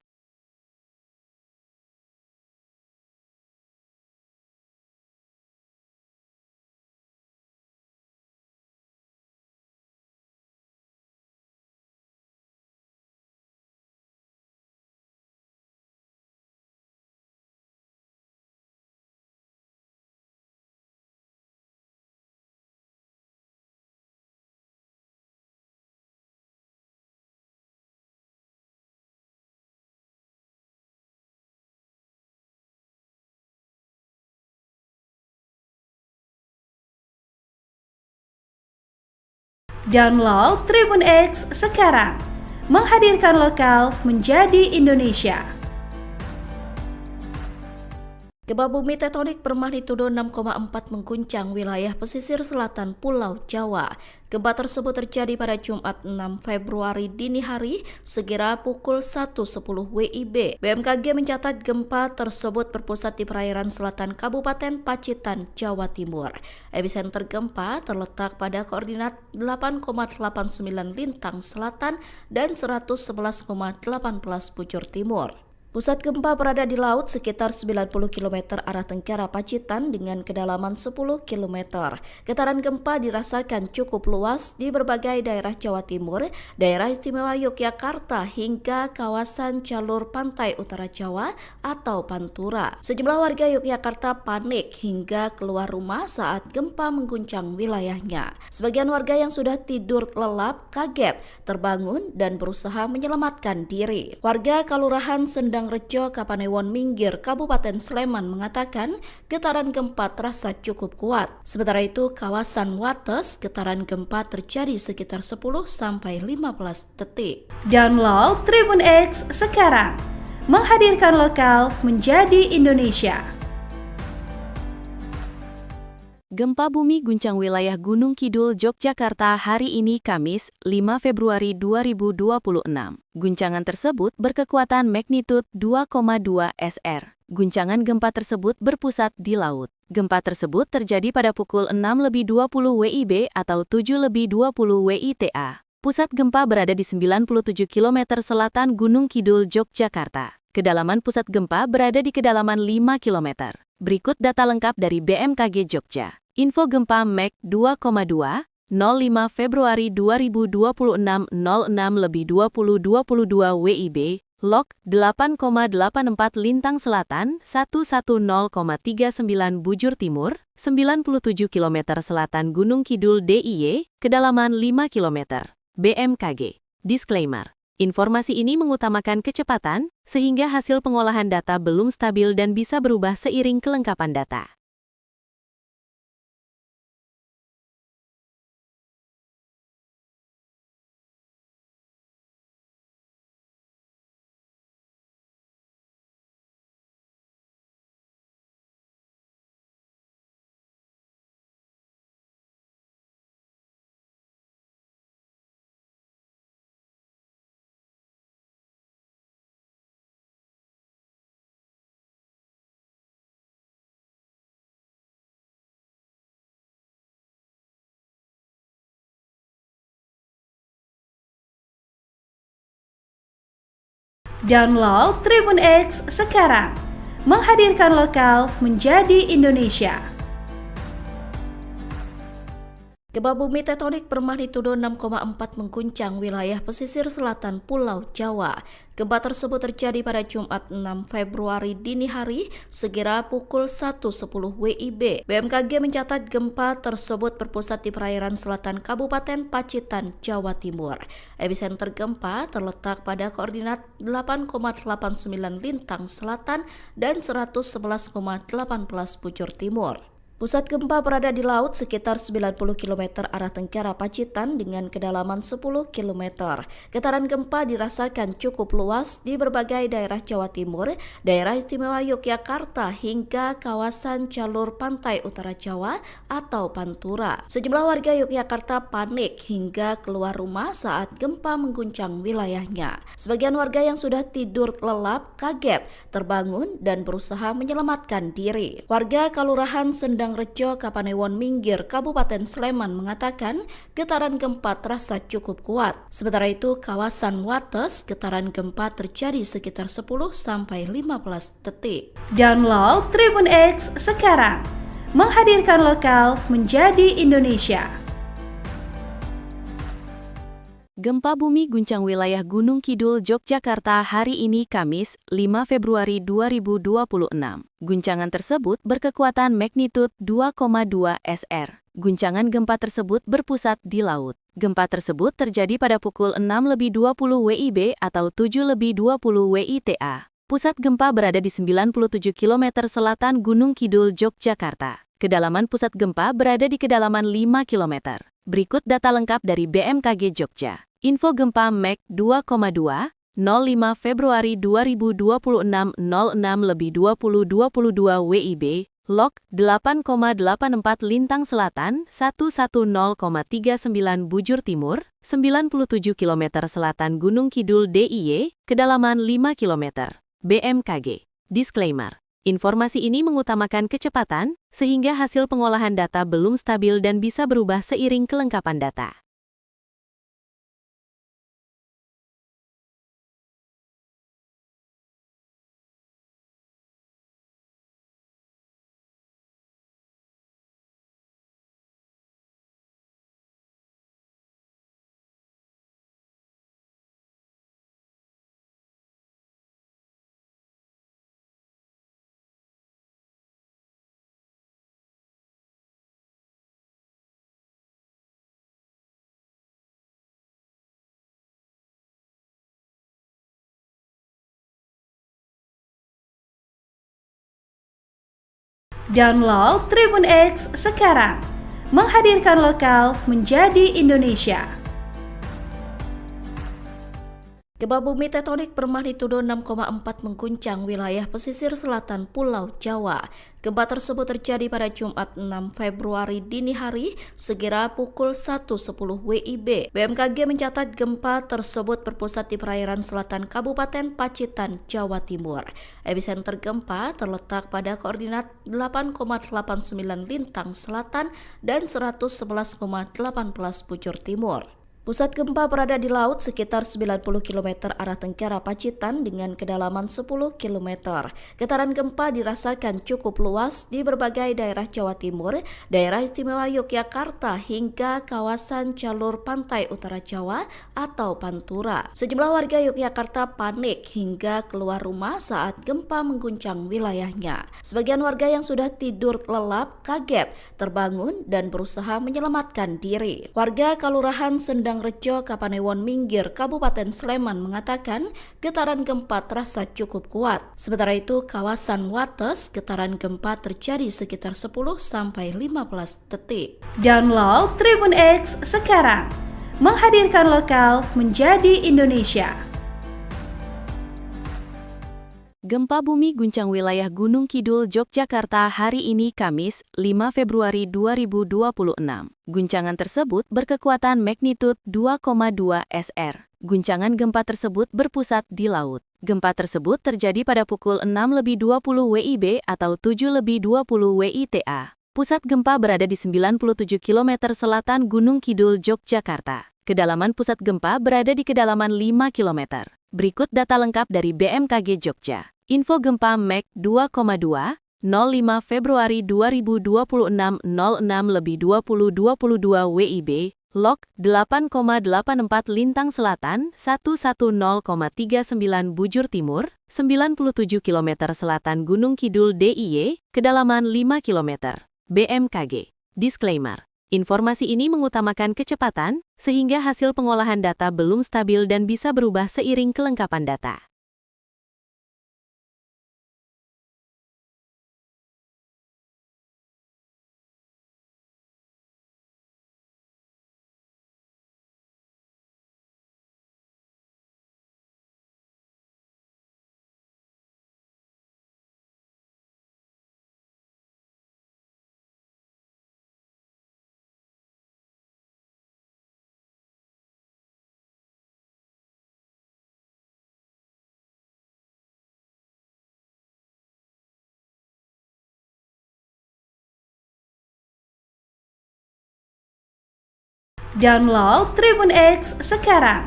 Download Tribun X sekarang. Menghadirkan lokal menjadi Indonesia. Gempa bumi tektonik bermagnitudo 6,4 mengguncang wilayah pesisir selatan Pulau Jawa. Gempa tersebut terjadi pada Jumat 6 Februari dini hari sekira pukul 1.10 WIB. BMKG mencatat gempa tersebut berpusat di perairan selatan Kabupaten Pacitan, Jawa Timur. Epicenter gempa terletak pada koordinat 8,89 Lintang Selatan dan 111,18 Bujur Timur. Pusat gempa berada di laut sekitar 90 km arah tenggara Pacitan dengan kedalaman 10 km. Getaran gempa dirasakan cukup luas di berbagai daerah Jawa Timur, daerah istimewa Yogyakarta hingga kawasan jalur pantai utara Jawa atau Pantura. Sejumlah warga Yogyakarta panik hingga keluar rumah saat gempa mengguncang wilayahnya. Sebagian warga yang sudah tidur lelap kaget, terbangun dan berusaha menyelamatkan diri. Warga Kelurahan Sendang Rejo, Kapanewon Minggir, Kabupaten Sleman mengatakan getaran gempa terasa cukup kuat. Sementara itu, kawasan Wates getaran gempa terjadi sekitar 10-15 detik. Download Tribun X sekarang, menghadirkan lokal menjadi Indonesia. Gempa bumi guncang wilayah Gunung Kidul, Yogyakarta hari ini Kamis, 5 Februari 2026. Guncangan tersebut berkekuatan magnitud 2,2 SR. Guncangan gempa tersebut berpusat di laut. Gempa tersebut terjadi pada pukul 6.20 WIB atau 7.20 WITA. Pusat gempa berada di 97 km selatan Gunung Kidul, Yogyakarta. Kedalaman pusat gempa berada di kedalaman 5 km. Berikut data lengkap dari BMKG Jogja. Info gempa Mag 2,2, 05 Februari 2026 06.2022 WIB, Log 8,84 Lintang Selatan, 110,39 Bujur Timur, 97 km selatan Gunung Kidul DIY, kedalaman 5 km. BMKG. Disclaimer. Informasi ini mengutamakan kecepatan, sehingga hasil pengolahan data belum stabil dan bisa berubah seiring kelengkapan data. Download Tribun X sekarang, menghadirkan lokal menjadi Indonesia. Gempa bumi tektonik bermagnitudo 6,4 mengguncang wilayah pesisir selatan Pulau Jawa. Gempa tersebut terjadi pada Jumat 6 Februari dini hari sekira pukul 1.10 WIB. BMKG mencatat gempa tersebut berpusat di perairan selatan Kabupaten Pacitan, Jawa Timur. Epicenter gempa terletak pada koordinat 8,89 Lintang Selatan dan 111,18 Bujur Timur. Pusat gempa berada di laut sekitar 90 km arah tenggara Pacitan dengan kedalaman 10 km. Getaran gempa dirasakan cukup luas di berbagai daerah Jawa Timur, daerah istimewa Yogyakarta hingga kawasan jalur pantai utara Jawa atau Pantura. Sejumlah warga Yogyakarta panik hingga keluar rumah saat gempa mengguncang wilayahnya. Sebagian warga yang sudah tidur lelap kaget, terbangun dan berusaha menyelamatkan diri. Warga Kelurahan Sendang Rejo, Kapanewon Minggir, Kabupaten Sleman mengatakan getaran gempa terasa cukup kuat. Sementara itu, kawasan Wates getaran gempa terjadi sekitar 10-15 detik. Download Tribun X sekarang, menghadirkan lokal menjadi Indonesia. Gempa bumi guncang wilayah Gunung Kidul, Yogyakarta hari ini Kamis, 5 Februari 2026. Guncangan tersebut berkekuatan magnitud 2,2 SR. Guncangan gempa tersebut berpusat di laut. Gempa tersebut terjadi pada pukul 6.20 WIB atau 7.20 WITA. Pusat gempa berada di 97 km selatan Gunung Kidul, Yogyakarta. Kedalaman pusat gempa berada di kedalaman 5 km. Berikut data lengkap dari BMKG Jogja. Info gempa Mag 2,2, 05 Februari 2026 06.2022 WIB, Log 8,84 Lintang Selatan, 110,39 Bujur Timur, 97 km selatan Gunung Kidul DIY, kedalaman 5 km. BMKG. Disclaimer. Informasi ini mengutamakan kecepatan, sehingga hasil pengolahan data belum stabil dan bisa berubah seiring kelengkapan data. Download Tribun X sekarang. Menghadirkan lokal menjadi Indonesia. Gempa bumi tektonik bermagnitudo 6,4 mengguncang wilayah pesisir selatan Pulau Jawa. Gempa tersebut terjadi pada Jumat 6 Februari dini hari sekira pukul 1.10 WIB. BMKG mencatat gempa tersebut berpusat di perairan selatan Kabupaten Pacitan, Jawa Timur. Epicenter gempa terletak pada koordinat 8,89 lintang selatan dan 111,18 bujur timur. Pusat gempa berada di laut sekitar 90 km arah tenggara Pacitan dengan kedalaman 10 km. Getaran gempa dirasakan cukup luas di berbagai daerah Jawa Timur, daerah istimewa Yogyakarta hingga kawasan jalur pantai utara Jawa atau Pantura. Sejumlah warga Yogyakarta panik hingga keluar rumah saat gempa mengguncang wilayahnya. Sebagian warga yang sudah tidur lelap kaget, terbangun dan berusaha menyelamatkan diri. Warga Kelurahan Sendang Rejo, Kapanewon Minggir, Kabupaten Sleman mengatakan getaran gempa terasa cukup kuat. Sementara itu, kawasan Wates getaran gempa terjadi sekitar 10-15 detik. Download Tribun X sekarang. Menghadirkan lokal menjadi Indonesia. Gempa bumi guncang wilayah Gunung Kidul, Yogyakarta hari ini Kamis, 5 Februari 2026. Guncangan tersebut berkekuatan magnitud 2,2 SR. Guncangan gempa tersebut berpusat di laut. Gempa tersebut terjadi pada pukul 6.20 WIB atau 7.20 WITA. Pusat gempa berada di 97 km selatan Gunung Kidul, Yogyakarta. Kedalaman pusat gempa berada di kedalaman 5 km. Berikut data lengkap dari BMKG Jogja. Info gempa Mag 2,2, 05 Februari 2026 06.2022 WIB, Log 8,84 Lintang Selatan 110,39 Bujur Timur, 97 km selatan Gunung Kidul DIY, kedalaman 5 km. BMKG. Disclaimer. Informasi ini mengutamakan kecepatan, sehingga hasil pengolahan data belum stabil dan bisa berubah seiring kelengkapan data. Download Tribun X sekarang.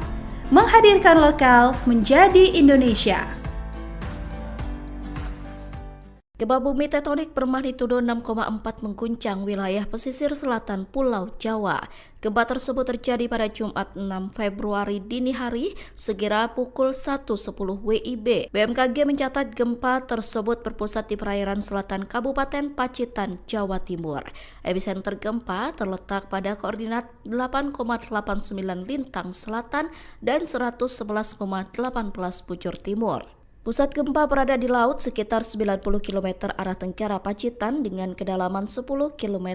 Menghadirkan lokal menjadi Indonesia. Gempa bumi tektonik bermagnitudo 6,4 mengguncang wilayah pesisir selatan Pulau Jawa. Gempa tersebut terjadi pada Jumat 6 Februari dini hari sekira pukul 1.10 WIB. BMKG mencatat gempa tersebut berpusat di perairan selatan Kabupaten Pacitan, Jawa Timur. Epicenter gempa terletak pada koordinat 8,89 lintang selatan dan 111,18 bujur timur. Pusat gempa berada di laut sekitar 90 km arah tenggara Pacitan dengan kedalaman 10 km.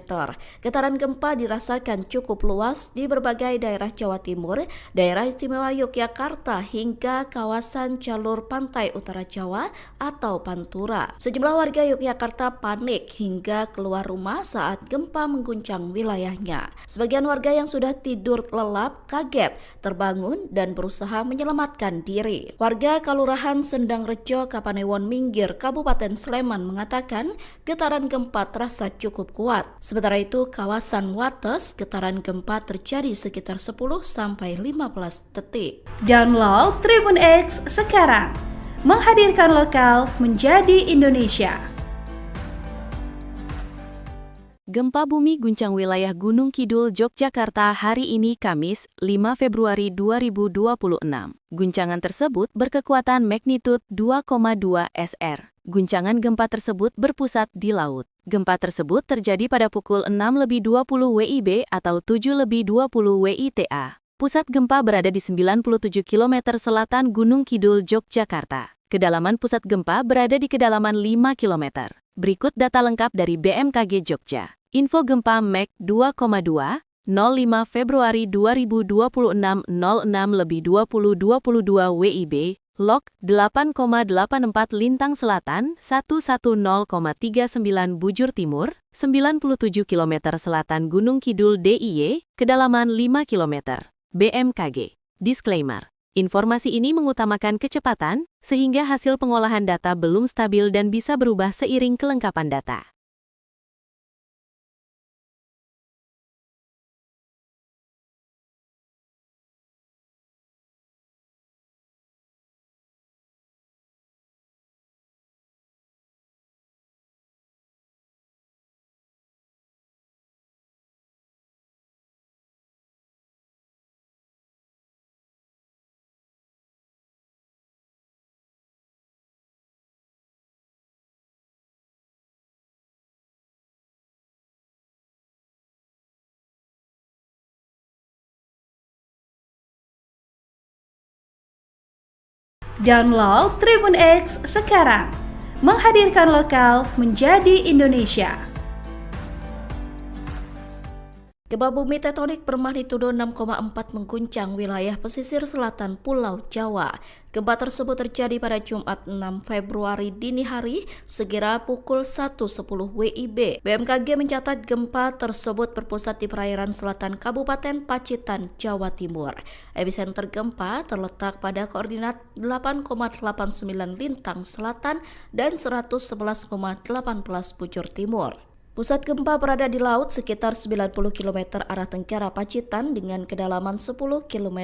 Getaran gempa dirasakan cukup luas di berbagai daerah Jawa Timur, daerah istimewa Yogyakarta hingga kawasan jalur pantai utara Jawa atau Pantura. Sejumlah warga Yogyakarta panik hingga keluar rumah saat gempa mengguncang wilayahnya. Sebagian warga yang sudah tidur lelap kaget, terbangun dan berusaha menyelamatkan diri. Warga Kelurahan Sendang Rejo, Kapanewon Minggir, Kabupaten Sleman mengatakan getaran gempa terasa cukup kuat. Sementara itu, kawasan Wates getaran gempa terjadi sekitar 10-15 detik. Download Tribun X sekarang. Menghadirkan lokal menjadi Indonesia. Gempa bumi guncang wilayah Gunung Kidul, Yogyakarta hari ini Kamis, 5 Februari 2026. Guncangan tersebut berkekuatan magnitud 2,2 SR. Guncangan gempa tersebut berpusat di laut. Gempa tersebut terjadi pada pukul 6.20 WIB atau 7.20 WITA. Pusat gempa berada di 97 km selatan Gunung Kidul, Yogyakarta. Kedalaman pusat gempa berada di kedalaman 5 km. Berikut data lengkap dari BMKG Jogja. Info gempa Mek 2,2, 05 Februari 2026 06:20:22 WIB, Log 8,84 Lintang Selatan 110,39 Bujur Timur, 97 km Selatan Gunung Kidul DIY, kedalaman 5 km. BMKG. Disclaimer. Informasi ini mengutamakan kecepatan, sehingga hasil pengolahan data belum stabil dan bisa berubah seiring kelengkapan data. Download Tribun X sekarang. Menghadirkan lokal menjadi Indonesia. Gempa bumi tektonik bermagnitudo 6,4 mengguncang wilayah pesisir selatan Pulau Jawa. Gempa tersebut terjadi pada Jumat 6 Februari dini hari sekira pukul 1.10 WIB. BMKG mencatat gempa tersebut berpusat di perairan selatan Kabupaten Pacitan, Jawa Timur. Epicenter gempa terletak pada koordinat 8,89 Lintang Selatan dan 111,18 Bujur Timur. Pusat gempa berada di laut sekitar 90 km arah tenggara Pacitan dengan kedalaman 10 km.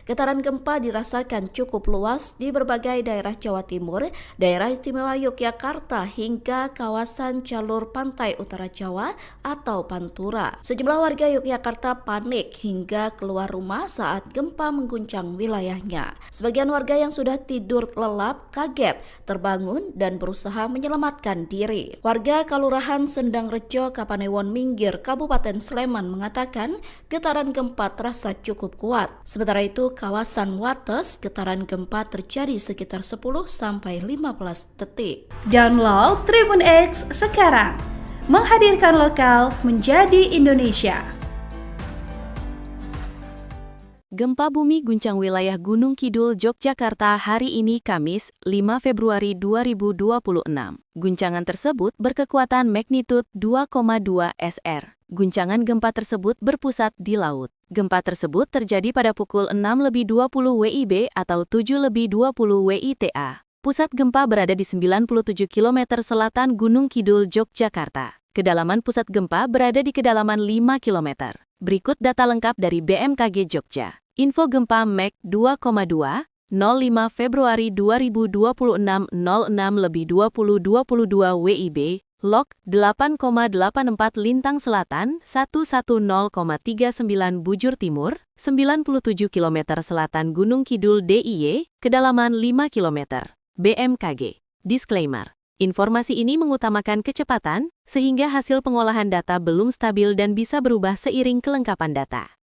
Getaran gempa dirasakan cukup luas di berbagai daerah Jawa Timur, daerah istimewa Yogyakarta hingga kawasan jalur pantai utara Jawa atau Pantura. Sejumlah warga Yogyakarta panik hingga keluar rumah saat gempa mengguncang wilayahnya. Sebagian warga yang sudah tidur lelap kaget, terbangun dan berusaha menyelamatkan diri. Warga Kelurahan Sendang Rejo, Kapanewon Minggir, Kabupaten Sleman mengatakan getaran gempa terasa cukup kuat. Sementara itu, kawasan Wates getaran gempa terjadi sekitar 10-15 detik. Download Tribun X sekarang. Menghadirkan lokal menjadi Indonesia. Gempa bumi guncang wilayah Gunung Kidul, Yogyakarta hari ini Kamis, 5 Februari 2026. Guncangan tersebut berkekuatan magnitud 2,2 SR. Guncangan gempa tersebut berpusat di laut. Gempa tersebut terjadi pada pukul 6:20 WIB atau 7:20 WITA. Pusat gempa berada di 97 km selatan Gunung Kidul, Yogyakarta. Kedalaman pusat gempa berada di kedalaman 5 km. Berikut data lengkap dari BMKG Jogja. Info gempa Mek 2,2, 05 Februari 2026 06:20:22 WIB, Log 8,84 Lintang Selatan 110,39 Bujur Timur, 97 km Selatan Gunung Kidul DIY, kedalaman 5 km. BMKG. Disclaimer. Informasi ini mengutamakan kecepatan, sehingga hasil pengolahan data belum stabil dan bisa berubah seiring kelengkapan data.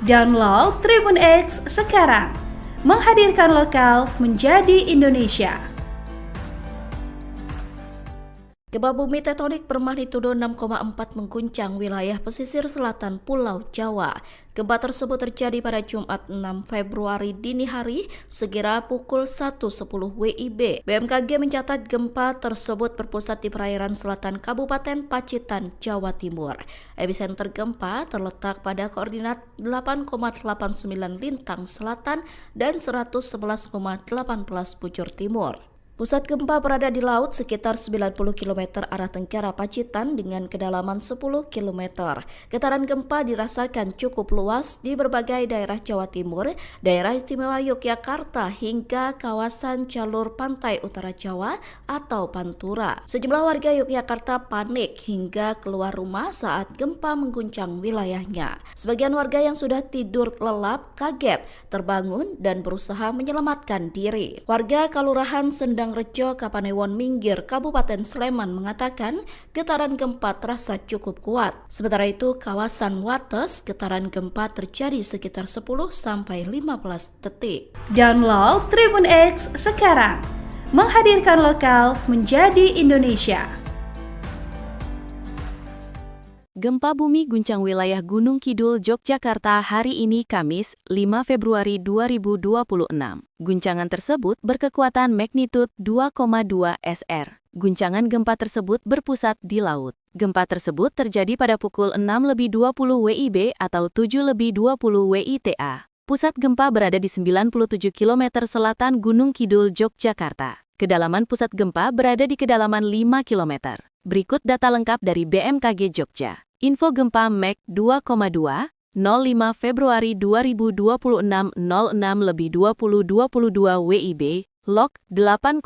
Download Tribun X sekarang. Menghadirkan lokal menjadi Indonesia. Gempa bumi tektonik bermagnitudo 6,4 mengguncang wilayah pesisir selatan Pulau Jawa. Gempa tersebut terjadi pada Jumat 6 Februari dini hari sekira pukul 1.10 WIB. BMKG mencatat gempa tersebut berpusat di perairan selatan Kabupaten Pacitan, Jawa Timur. Epicenter gempa terletak pada koordinat 8,89 Lintang Selatan dan 111,18 Bujur Timur. Pusat gempa berada di laut sekitar 90 km arah tenggara Pacitan dengan kedalaman 10 km. Getaran gempa dirasakan cukup luas di berbagai daerah Jawa Timur, daerah istimewa Yogyakarta hingga kawasan jalur pantai utara Jawa atau Pantura. Sejumlah warga Yogyakarta panik hingga keluar rumah saat gempa mengguncang wilayahnya. Sebagian warga yang sudah tidur lelap kaget, terbangun dan berusaha menyelamatkan diri. Warga Kelurahan Sendang Rejo, Kapanewon Minggir, Kabupaten Sleman mengatakan getaran gempa terasa cukup kuat. Sementara itu, kawasan Wates getaran gempa terjadi sekitar 10-15 detik. Download Tribun X sekarang, menghadirkan lokal menjadi Indonesia. Gempa bumi guncang wilayah Gunung Kidul, Yogyakarta hari ini Kamis, 5 Februari 2026. Guncangan tersebut berkekuatan magnitud 2,2 SR. Guncangan gempa tersebut berpusat di laut. Gempa tersebut terjadi pada pukul 6.20 WIB atau 7.20 WITA. Pusat gempa berada di 97 km selatan Gunung Kidul, Yogyakarta. Kedalaman pusat gempa berada di kedalaman 5 km. Berikut data lengkap dari BMKG Jogja. Info gempa Mag 2,2, 05 Februari 2026 06.2022 WIB, Log 8,84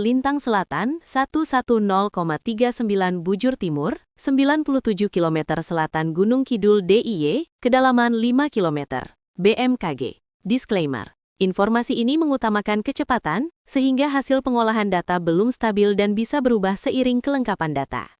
Lintang Selatan 110,39 Bujur Timur, 97 km selatan Gunung Kidul DIY, kedalaman 5 km. BMKG. Disclaimer. Informasi ini mengutamakan kecepatan, sehingga hasil pengolahan data belum stabil dan bisa berubah seiring kelengkapan data.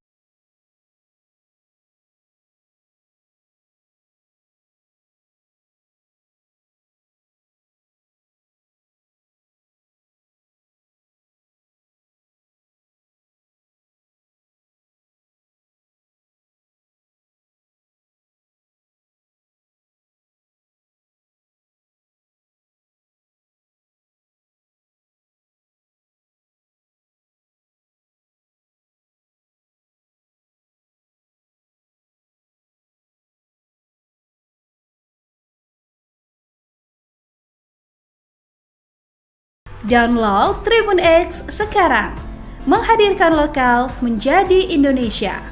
Download Tribun X sekarang, menghadirkan lokal menjadi Indonesia.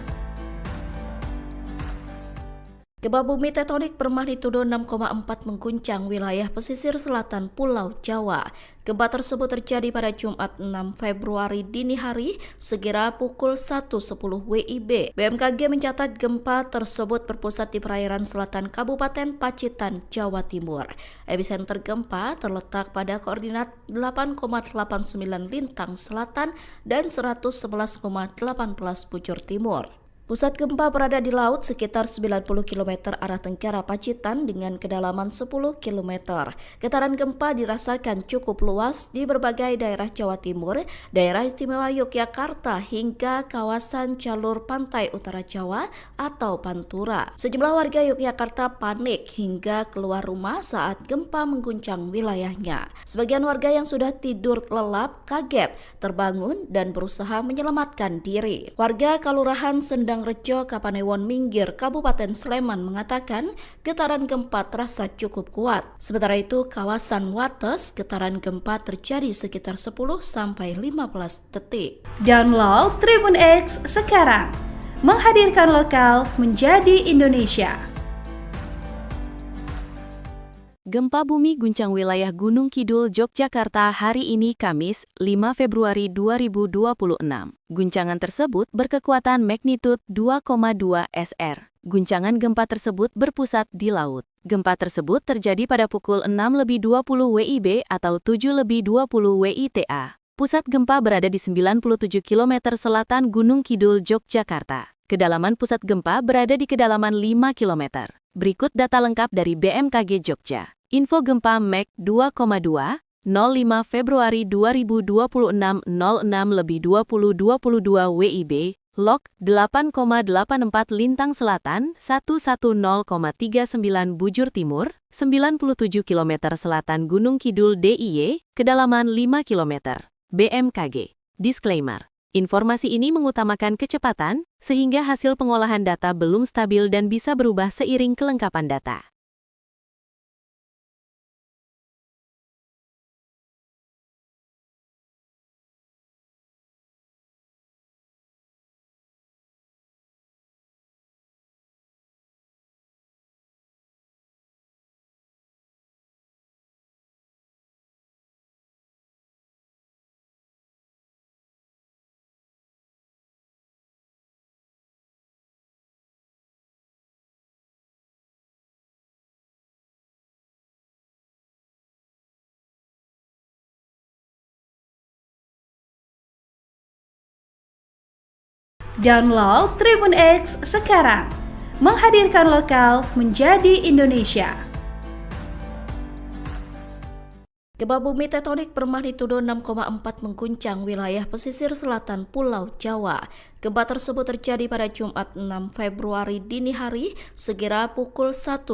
Gempa bumi tektonik bermagnitudo 6,4 mengguncang wilayah pesisir selatan Pulau Jawa. Gempa tersebut terjadi pada Jumat 6 Februari dini hari sekira pukul 1.10 WIB. BMKG mencatat gempa tersebut berpusat di perairan selatan Kabupaten Pacitan, Jawa Timur. Epicenter gempa terletak pada koordinat 8,89 Lintang Selatan dan 111,18 Bujur Timur. Pusat gempa berada di laut sekitar 90 km arah tenggara Pacitan dengan kedalaman 10 km. Getaran gempa dirasakan cukup luas di berbagai daerah Jawa Timur, daerah istimewa Yogyakarta hingga kawasan jalur pantai utara Jawa atau Pantura. Sejumlah warga Yogyakarta panik hingga keluar rumah saat gempa mengguncang wilayahnya. Sebagian warga yang sudah tidur lelap kaget, terbangun dan berusaha menyelamatkan diri. Warga Kelurahan Sendang Rejo, Kapanewon Minggir, Kabupaten Sleman mengatakan getaran gempa terasa cukup kuat. Sementara itu, kawasan Wates getaran gempa terjadi sekitar 10-15 detik. Download Tribun X sekarang, menghadirkan lokal menjadi Indonesia. Gempa bumi guncang wilayah Gunung Kidul, Yogyakarta hari ini Kamis, 5 Februari 2026. Guncangan tersebut berkekuatan magnitud 2,2 SR. Guncangan gempa tersebut berpusat di laut. Gempa tersebut terjadi pada pukul 6.20 WIB atau 7.20 WITA. Pusat gempa berada di 97 km selatan Gunung Kidul, Yogyakarta. Kedalaman pusat gempa berada di kedalaman 5 km. Berikut data lengkap dari BMKG Jogja. Info gempa Mag 2,2, 05 Februari 2026 06.2022 WIB, Log 8,84 Lintang Selatan 110,39 Bujur Timur, 97 km selatan Gunung Kidul DIY, kedalaman 5 km. BMKG. Disclaimer. Informasi ini mengutamakan kecepatan, sehingga hasil pengolahan data belum stabil dan bisa berubah seiring kelengkapan data. Download Tribun X sekarang. Menghadirkan lokal menjadi Indonesia. Gempa bumi tektonik bermagnitudo 6,4 mengguncang wilayah pesisir selatan Pulau Jawa. Gempa tersebut terjadi pada Jumat 6 Februari dini hari sekira pukul 1.10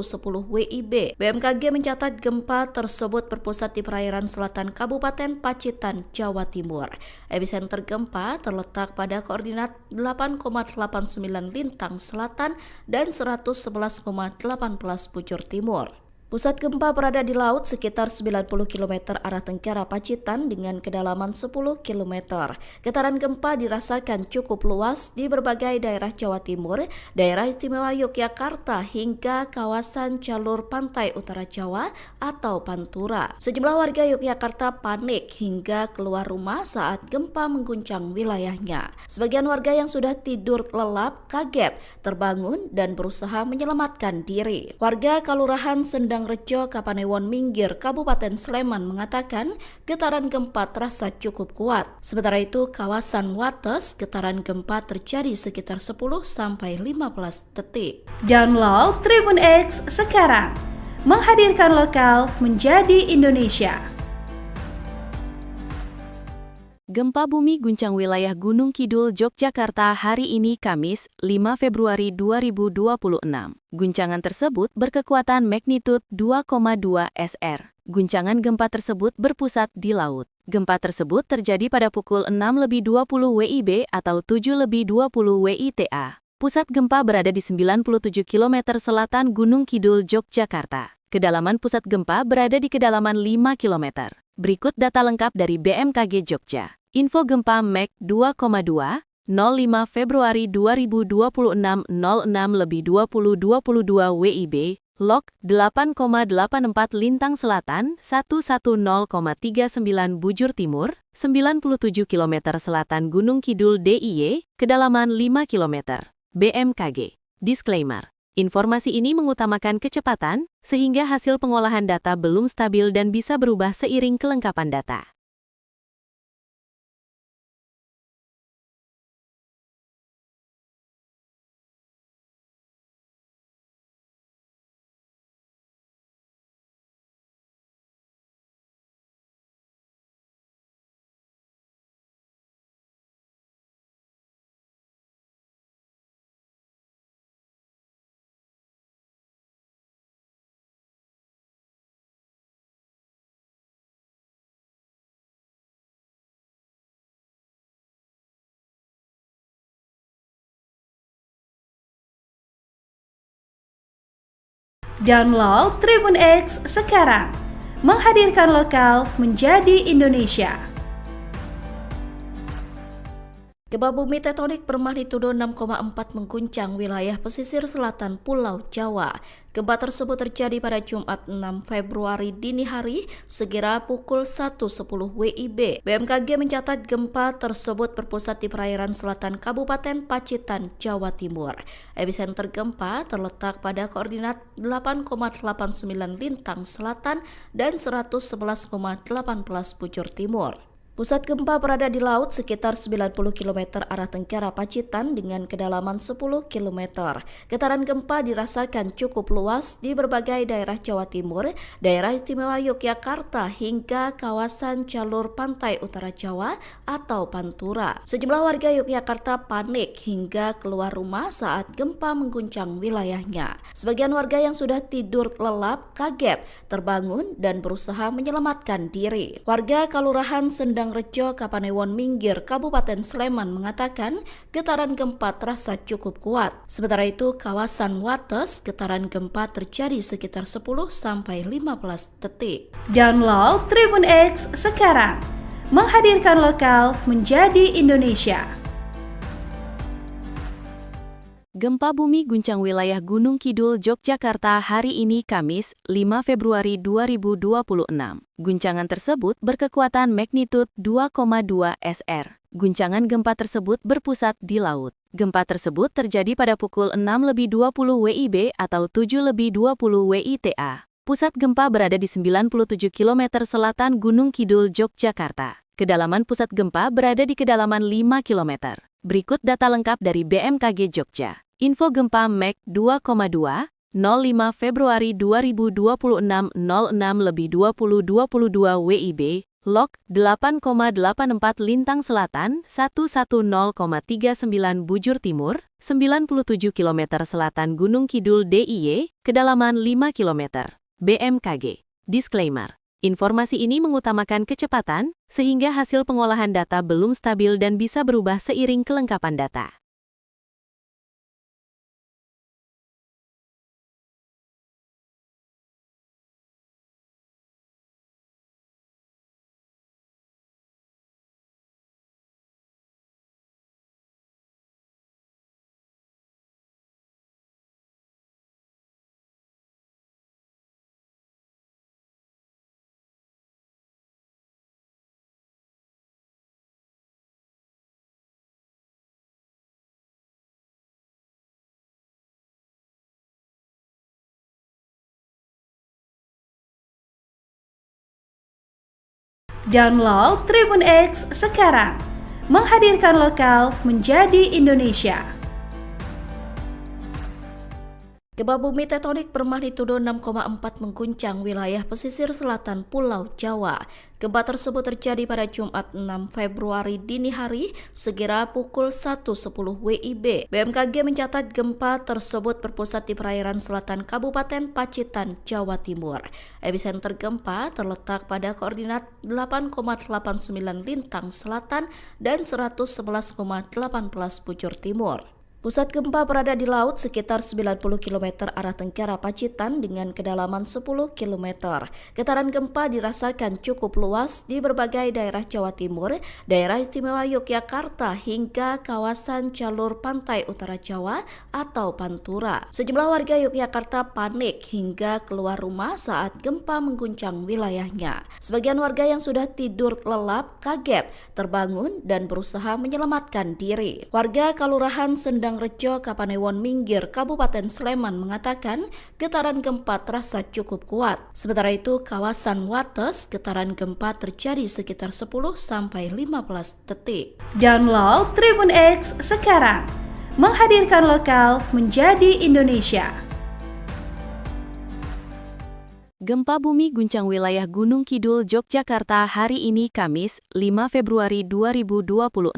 WIB. BMKG mencatat gempa tersebut berpusat di perairan selatan Kabupaten Pacitan, Jawa Timur. Epicenter gempa terletak pada koordinat 8,89 lintang selatan dan 111,18 bujur timur. Pusat gempa berada di laut sekitar 90 km arah tenggara Pacitan dengan kedalaman 10 km. Getaran gempa dirasakan cukup luas di berbagai daerah Jawa Timur, daerah istimewa Yogyakarta hingga kawasan jalur pantai utara Jawa atau Pantura. Sejumlah warga Yogyakarta panik hingga keluar rumah saat gempa mengguncang wilayahnya. Sebagian warga yang sudah tidur lelap kaget, terbangun dan berusaha menyelamatkan diri. Warga Kelurahan Sendang Rejo, Kapanewon Minggir, Kabupaten Sleman mengatakan getaran gempa terasa cukup kuat. Sementara itu, kawasan Wates getaran gempa terjadi sekitar 10-15 detik. Download Tribun X sekarang. Menghadirkan lokal menjadi Indonesia. Gempa bumi guncang wilayah Gunung Kidul, Yogyakarta hari ini Kamis, 5 Februari 2026. Guncangan tersebut berkekuatan magnitud 2,2 SR. Guncangan gempa tersebut berpusat di laut. Gempa tersebut terjadi pada pukul 6.20 WIB atau 7.20 WITA. Pusat gempa berada di 97 km selatan Gunung Kidul, Yogyakarta. Kedalaman pusat gempa berada di kedalaman 5 km. Berikut data lengkap dari BMKG Jogja. Info gempa Mag 2,2, 05 Februari 2026 06.2022 WIB, Log 8,84 Lintang Selatan 110,39 Bujur Timur, 97 km selatan Gunung Kidul DIY, kedalaman 5 km. BMKG. Disclaimer. Informasi ini mengutamakan kecepatan, sehingga hasil pengolahan data belum stabil dan bisa berubah seiring kelengkapan data. Download Tribun X sekarang. Menghadirkan lokal menjadi Indonesia. Gempa bumi tektonik bermagnitudo 6,4 mengguncang wilayah pesisir selatan Pulau Jawa. Gempa tersebut terjadi pada Jumat 6 Februari dini hari sekira pukul 1.10 WIB. BMKG mencatat gempa tersebut berpusat di perairan selatan Kabupaten Pacitan, Jawa Timur. Epicenter gempa terletak pada koordinat 8,89 lintang selatan dan 111,18 bujur timur. Pusat gempa berada di laut sekitar 90 km arah tenggara Pacitan dengan kedalaman 10 km. Getaran gempa dirasakan cukup luas di berbagai daerah Jawa Timur, daerah istimewa Yogyakarta hingga kawasan jalur pantai utara Jawa atau Pantura. Sejumlah warga Yogyakarta panik hingga keluar rumah saat gempa mengguncang wilayahnya. Sebagian warga yang sudah tidur lelap kaget, terbangun dan berusaha menyelamatkan diri. Warga Kelurahan Sendang Rejo, Kapanewon Minggir, Kabupaten Sleman mengatakan getaran gempa terasa cukup kuat. Sementara itu, kawasan Wates getaran gempa terjadi sekitar 10-15 detik. Download Tribun X sekarang. Menghadirkan lokal menjadi Indonesia. Gempa bumi guncang wilayah Gunung Kidul, Yogyakarta hari ini Kamis, 5 Februari 2026. Guncangan tersebut berkekuatan magnitud 2,2 SR. Guncangan gempa tersebut berpusat di laut. Gempa tersebut terjadi pada pukul 6.20 WIB atau 7.20 WITA. Pusat gempa berada di 97 km selatan Gunung Kidul, Yogyakarta. Kedalaman pusat gempa berada di kedalaman 5 km. Berikut data lengkap dari BMKG Jogja. Info gempa Mek 2,2, 05 Februari 2026 06:20:22 WIB, Log 8,84 Lintang Selatan 110,39 Bujur Timur, 97 km Selatan Gunung Kidul DIY, kedalaman 5 km. BMKG. Disclaimer. Informasi ini mengutamakan kecepatan, sehingga hasil pengolahan data belum stabil dan bisa berubah seiring kelengkapan data. Download Tribun X sekarang. Menghadirkan lokal menjadi Indonesia. Gempa bumi tektonik bermagnitudo 6,4 mengguncang wilayah pesisir selatan Pulau Jawa. Gempa tersebut terjadi pada Jumat 6 Februari dini hari sekira pukul 1.10 WIB. BMKG mencatat gempa tersebut berpusat di perairan selatan Kabupaten Pacitan, Jawa Timur. Epicenter gempa terletak pada koordinat 8,89 Lintang Selatan dan 111,18 Bujur Timur. Pusat gempa berada di laut sekitar 90 km arah tenggara Pacitan dengan kedalaman 10 km. Getaran gempa dirasakan cukup luas di berbagai daerah Jawa Timur, daerah istimewa Yogyakarta hingga kawasan jalur pantai utara Jawa atau Pantura. Sejumlah warga Yogyakarta panik hingga keluar rumah saat gempa mengguncang wilayahnya. Sebagian warga yang sudah tidur lelap kaget, terbangun dan berusaha menyelamatkan diri. Warga Kelurahan Sendang Rejo, Kapanewon Minggir, Kabupaten Sleman mengatakan getaran gempa terasa cukup kuat. Sementara itu, kawasan Wates getaran gempa terjadi sekitar 10-15 detik. Download Tribun X sekarang. Menghadirkan lokal menjadi Indonesia. Gempa bumi guncang wilayah Gunung Kidul, Yogyakarta hari ini Kamis, 5 Februari 2026.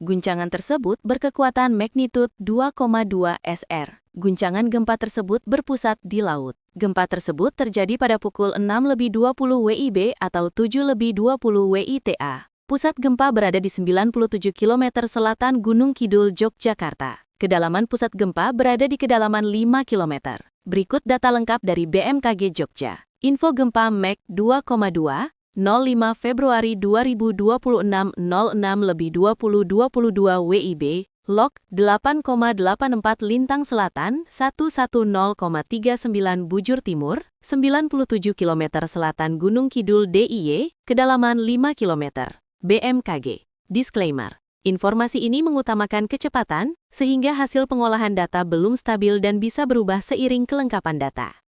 Guncangan tersebut berkekuatan magnitud 2,2 SR. Guncangan gempa tersebut berpusat di laut. Gempa tersebut terjadi pada pukul 6:20 WIB atau 7:20 WITA. Pusat gempa berada di 97 km selatan Gunung Kidul, Yogyakarta. Kedalaman pusat gempa berada di kedalaman 5 km. Berikut data lengkap dari BMKG Jogja. Info gempa Mek 2,2, 05 Februari 2026 06:20:22 WIB, Log 8,84 Lintang Selatan 110,39 Bujur Timur, 97 km Selatan Gunung Kidul DIY, kedalaman 5 km. BMKG. Disclaimer. Informasi ini mengutamakan kecepatan, sehingga hasil pengolahan data belum stabil dan bisa berubah seiring kelengkapan data.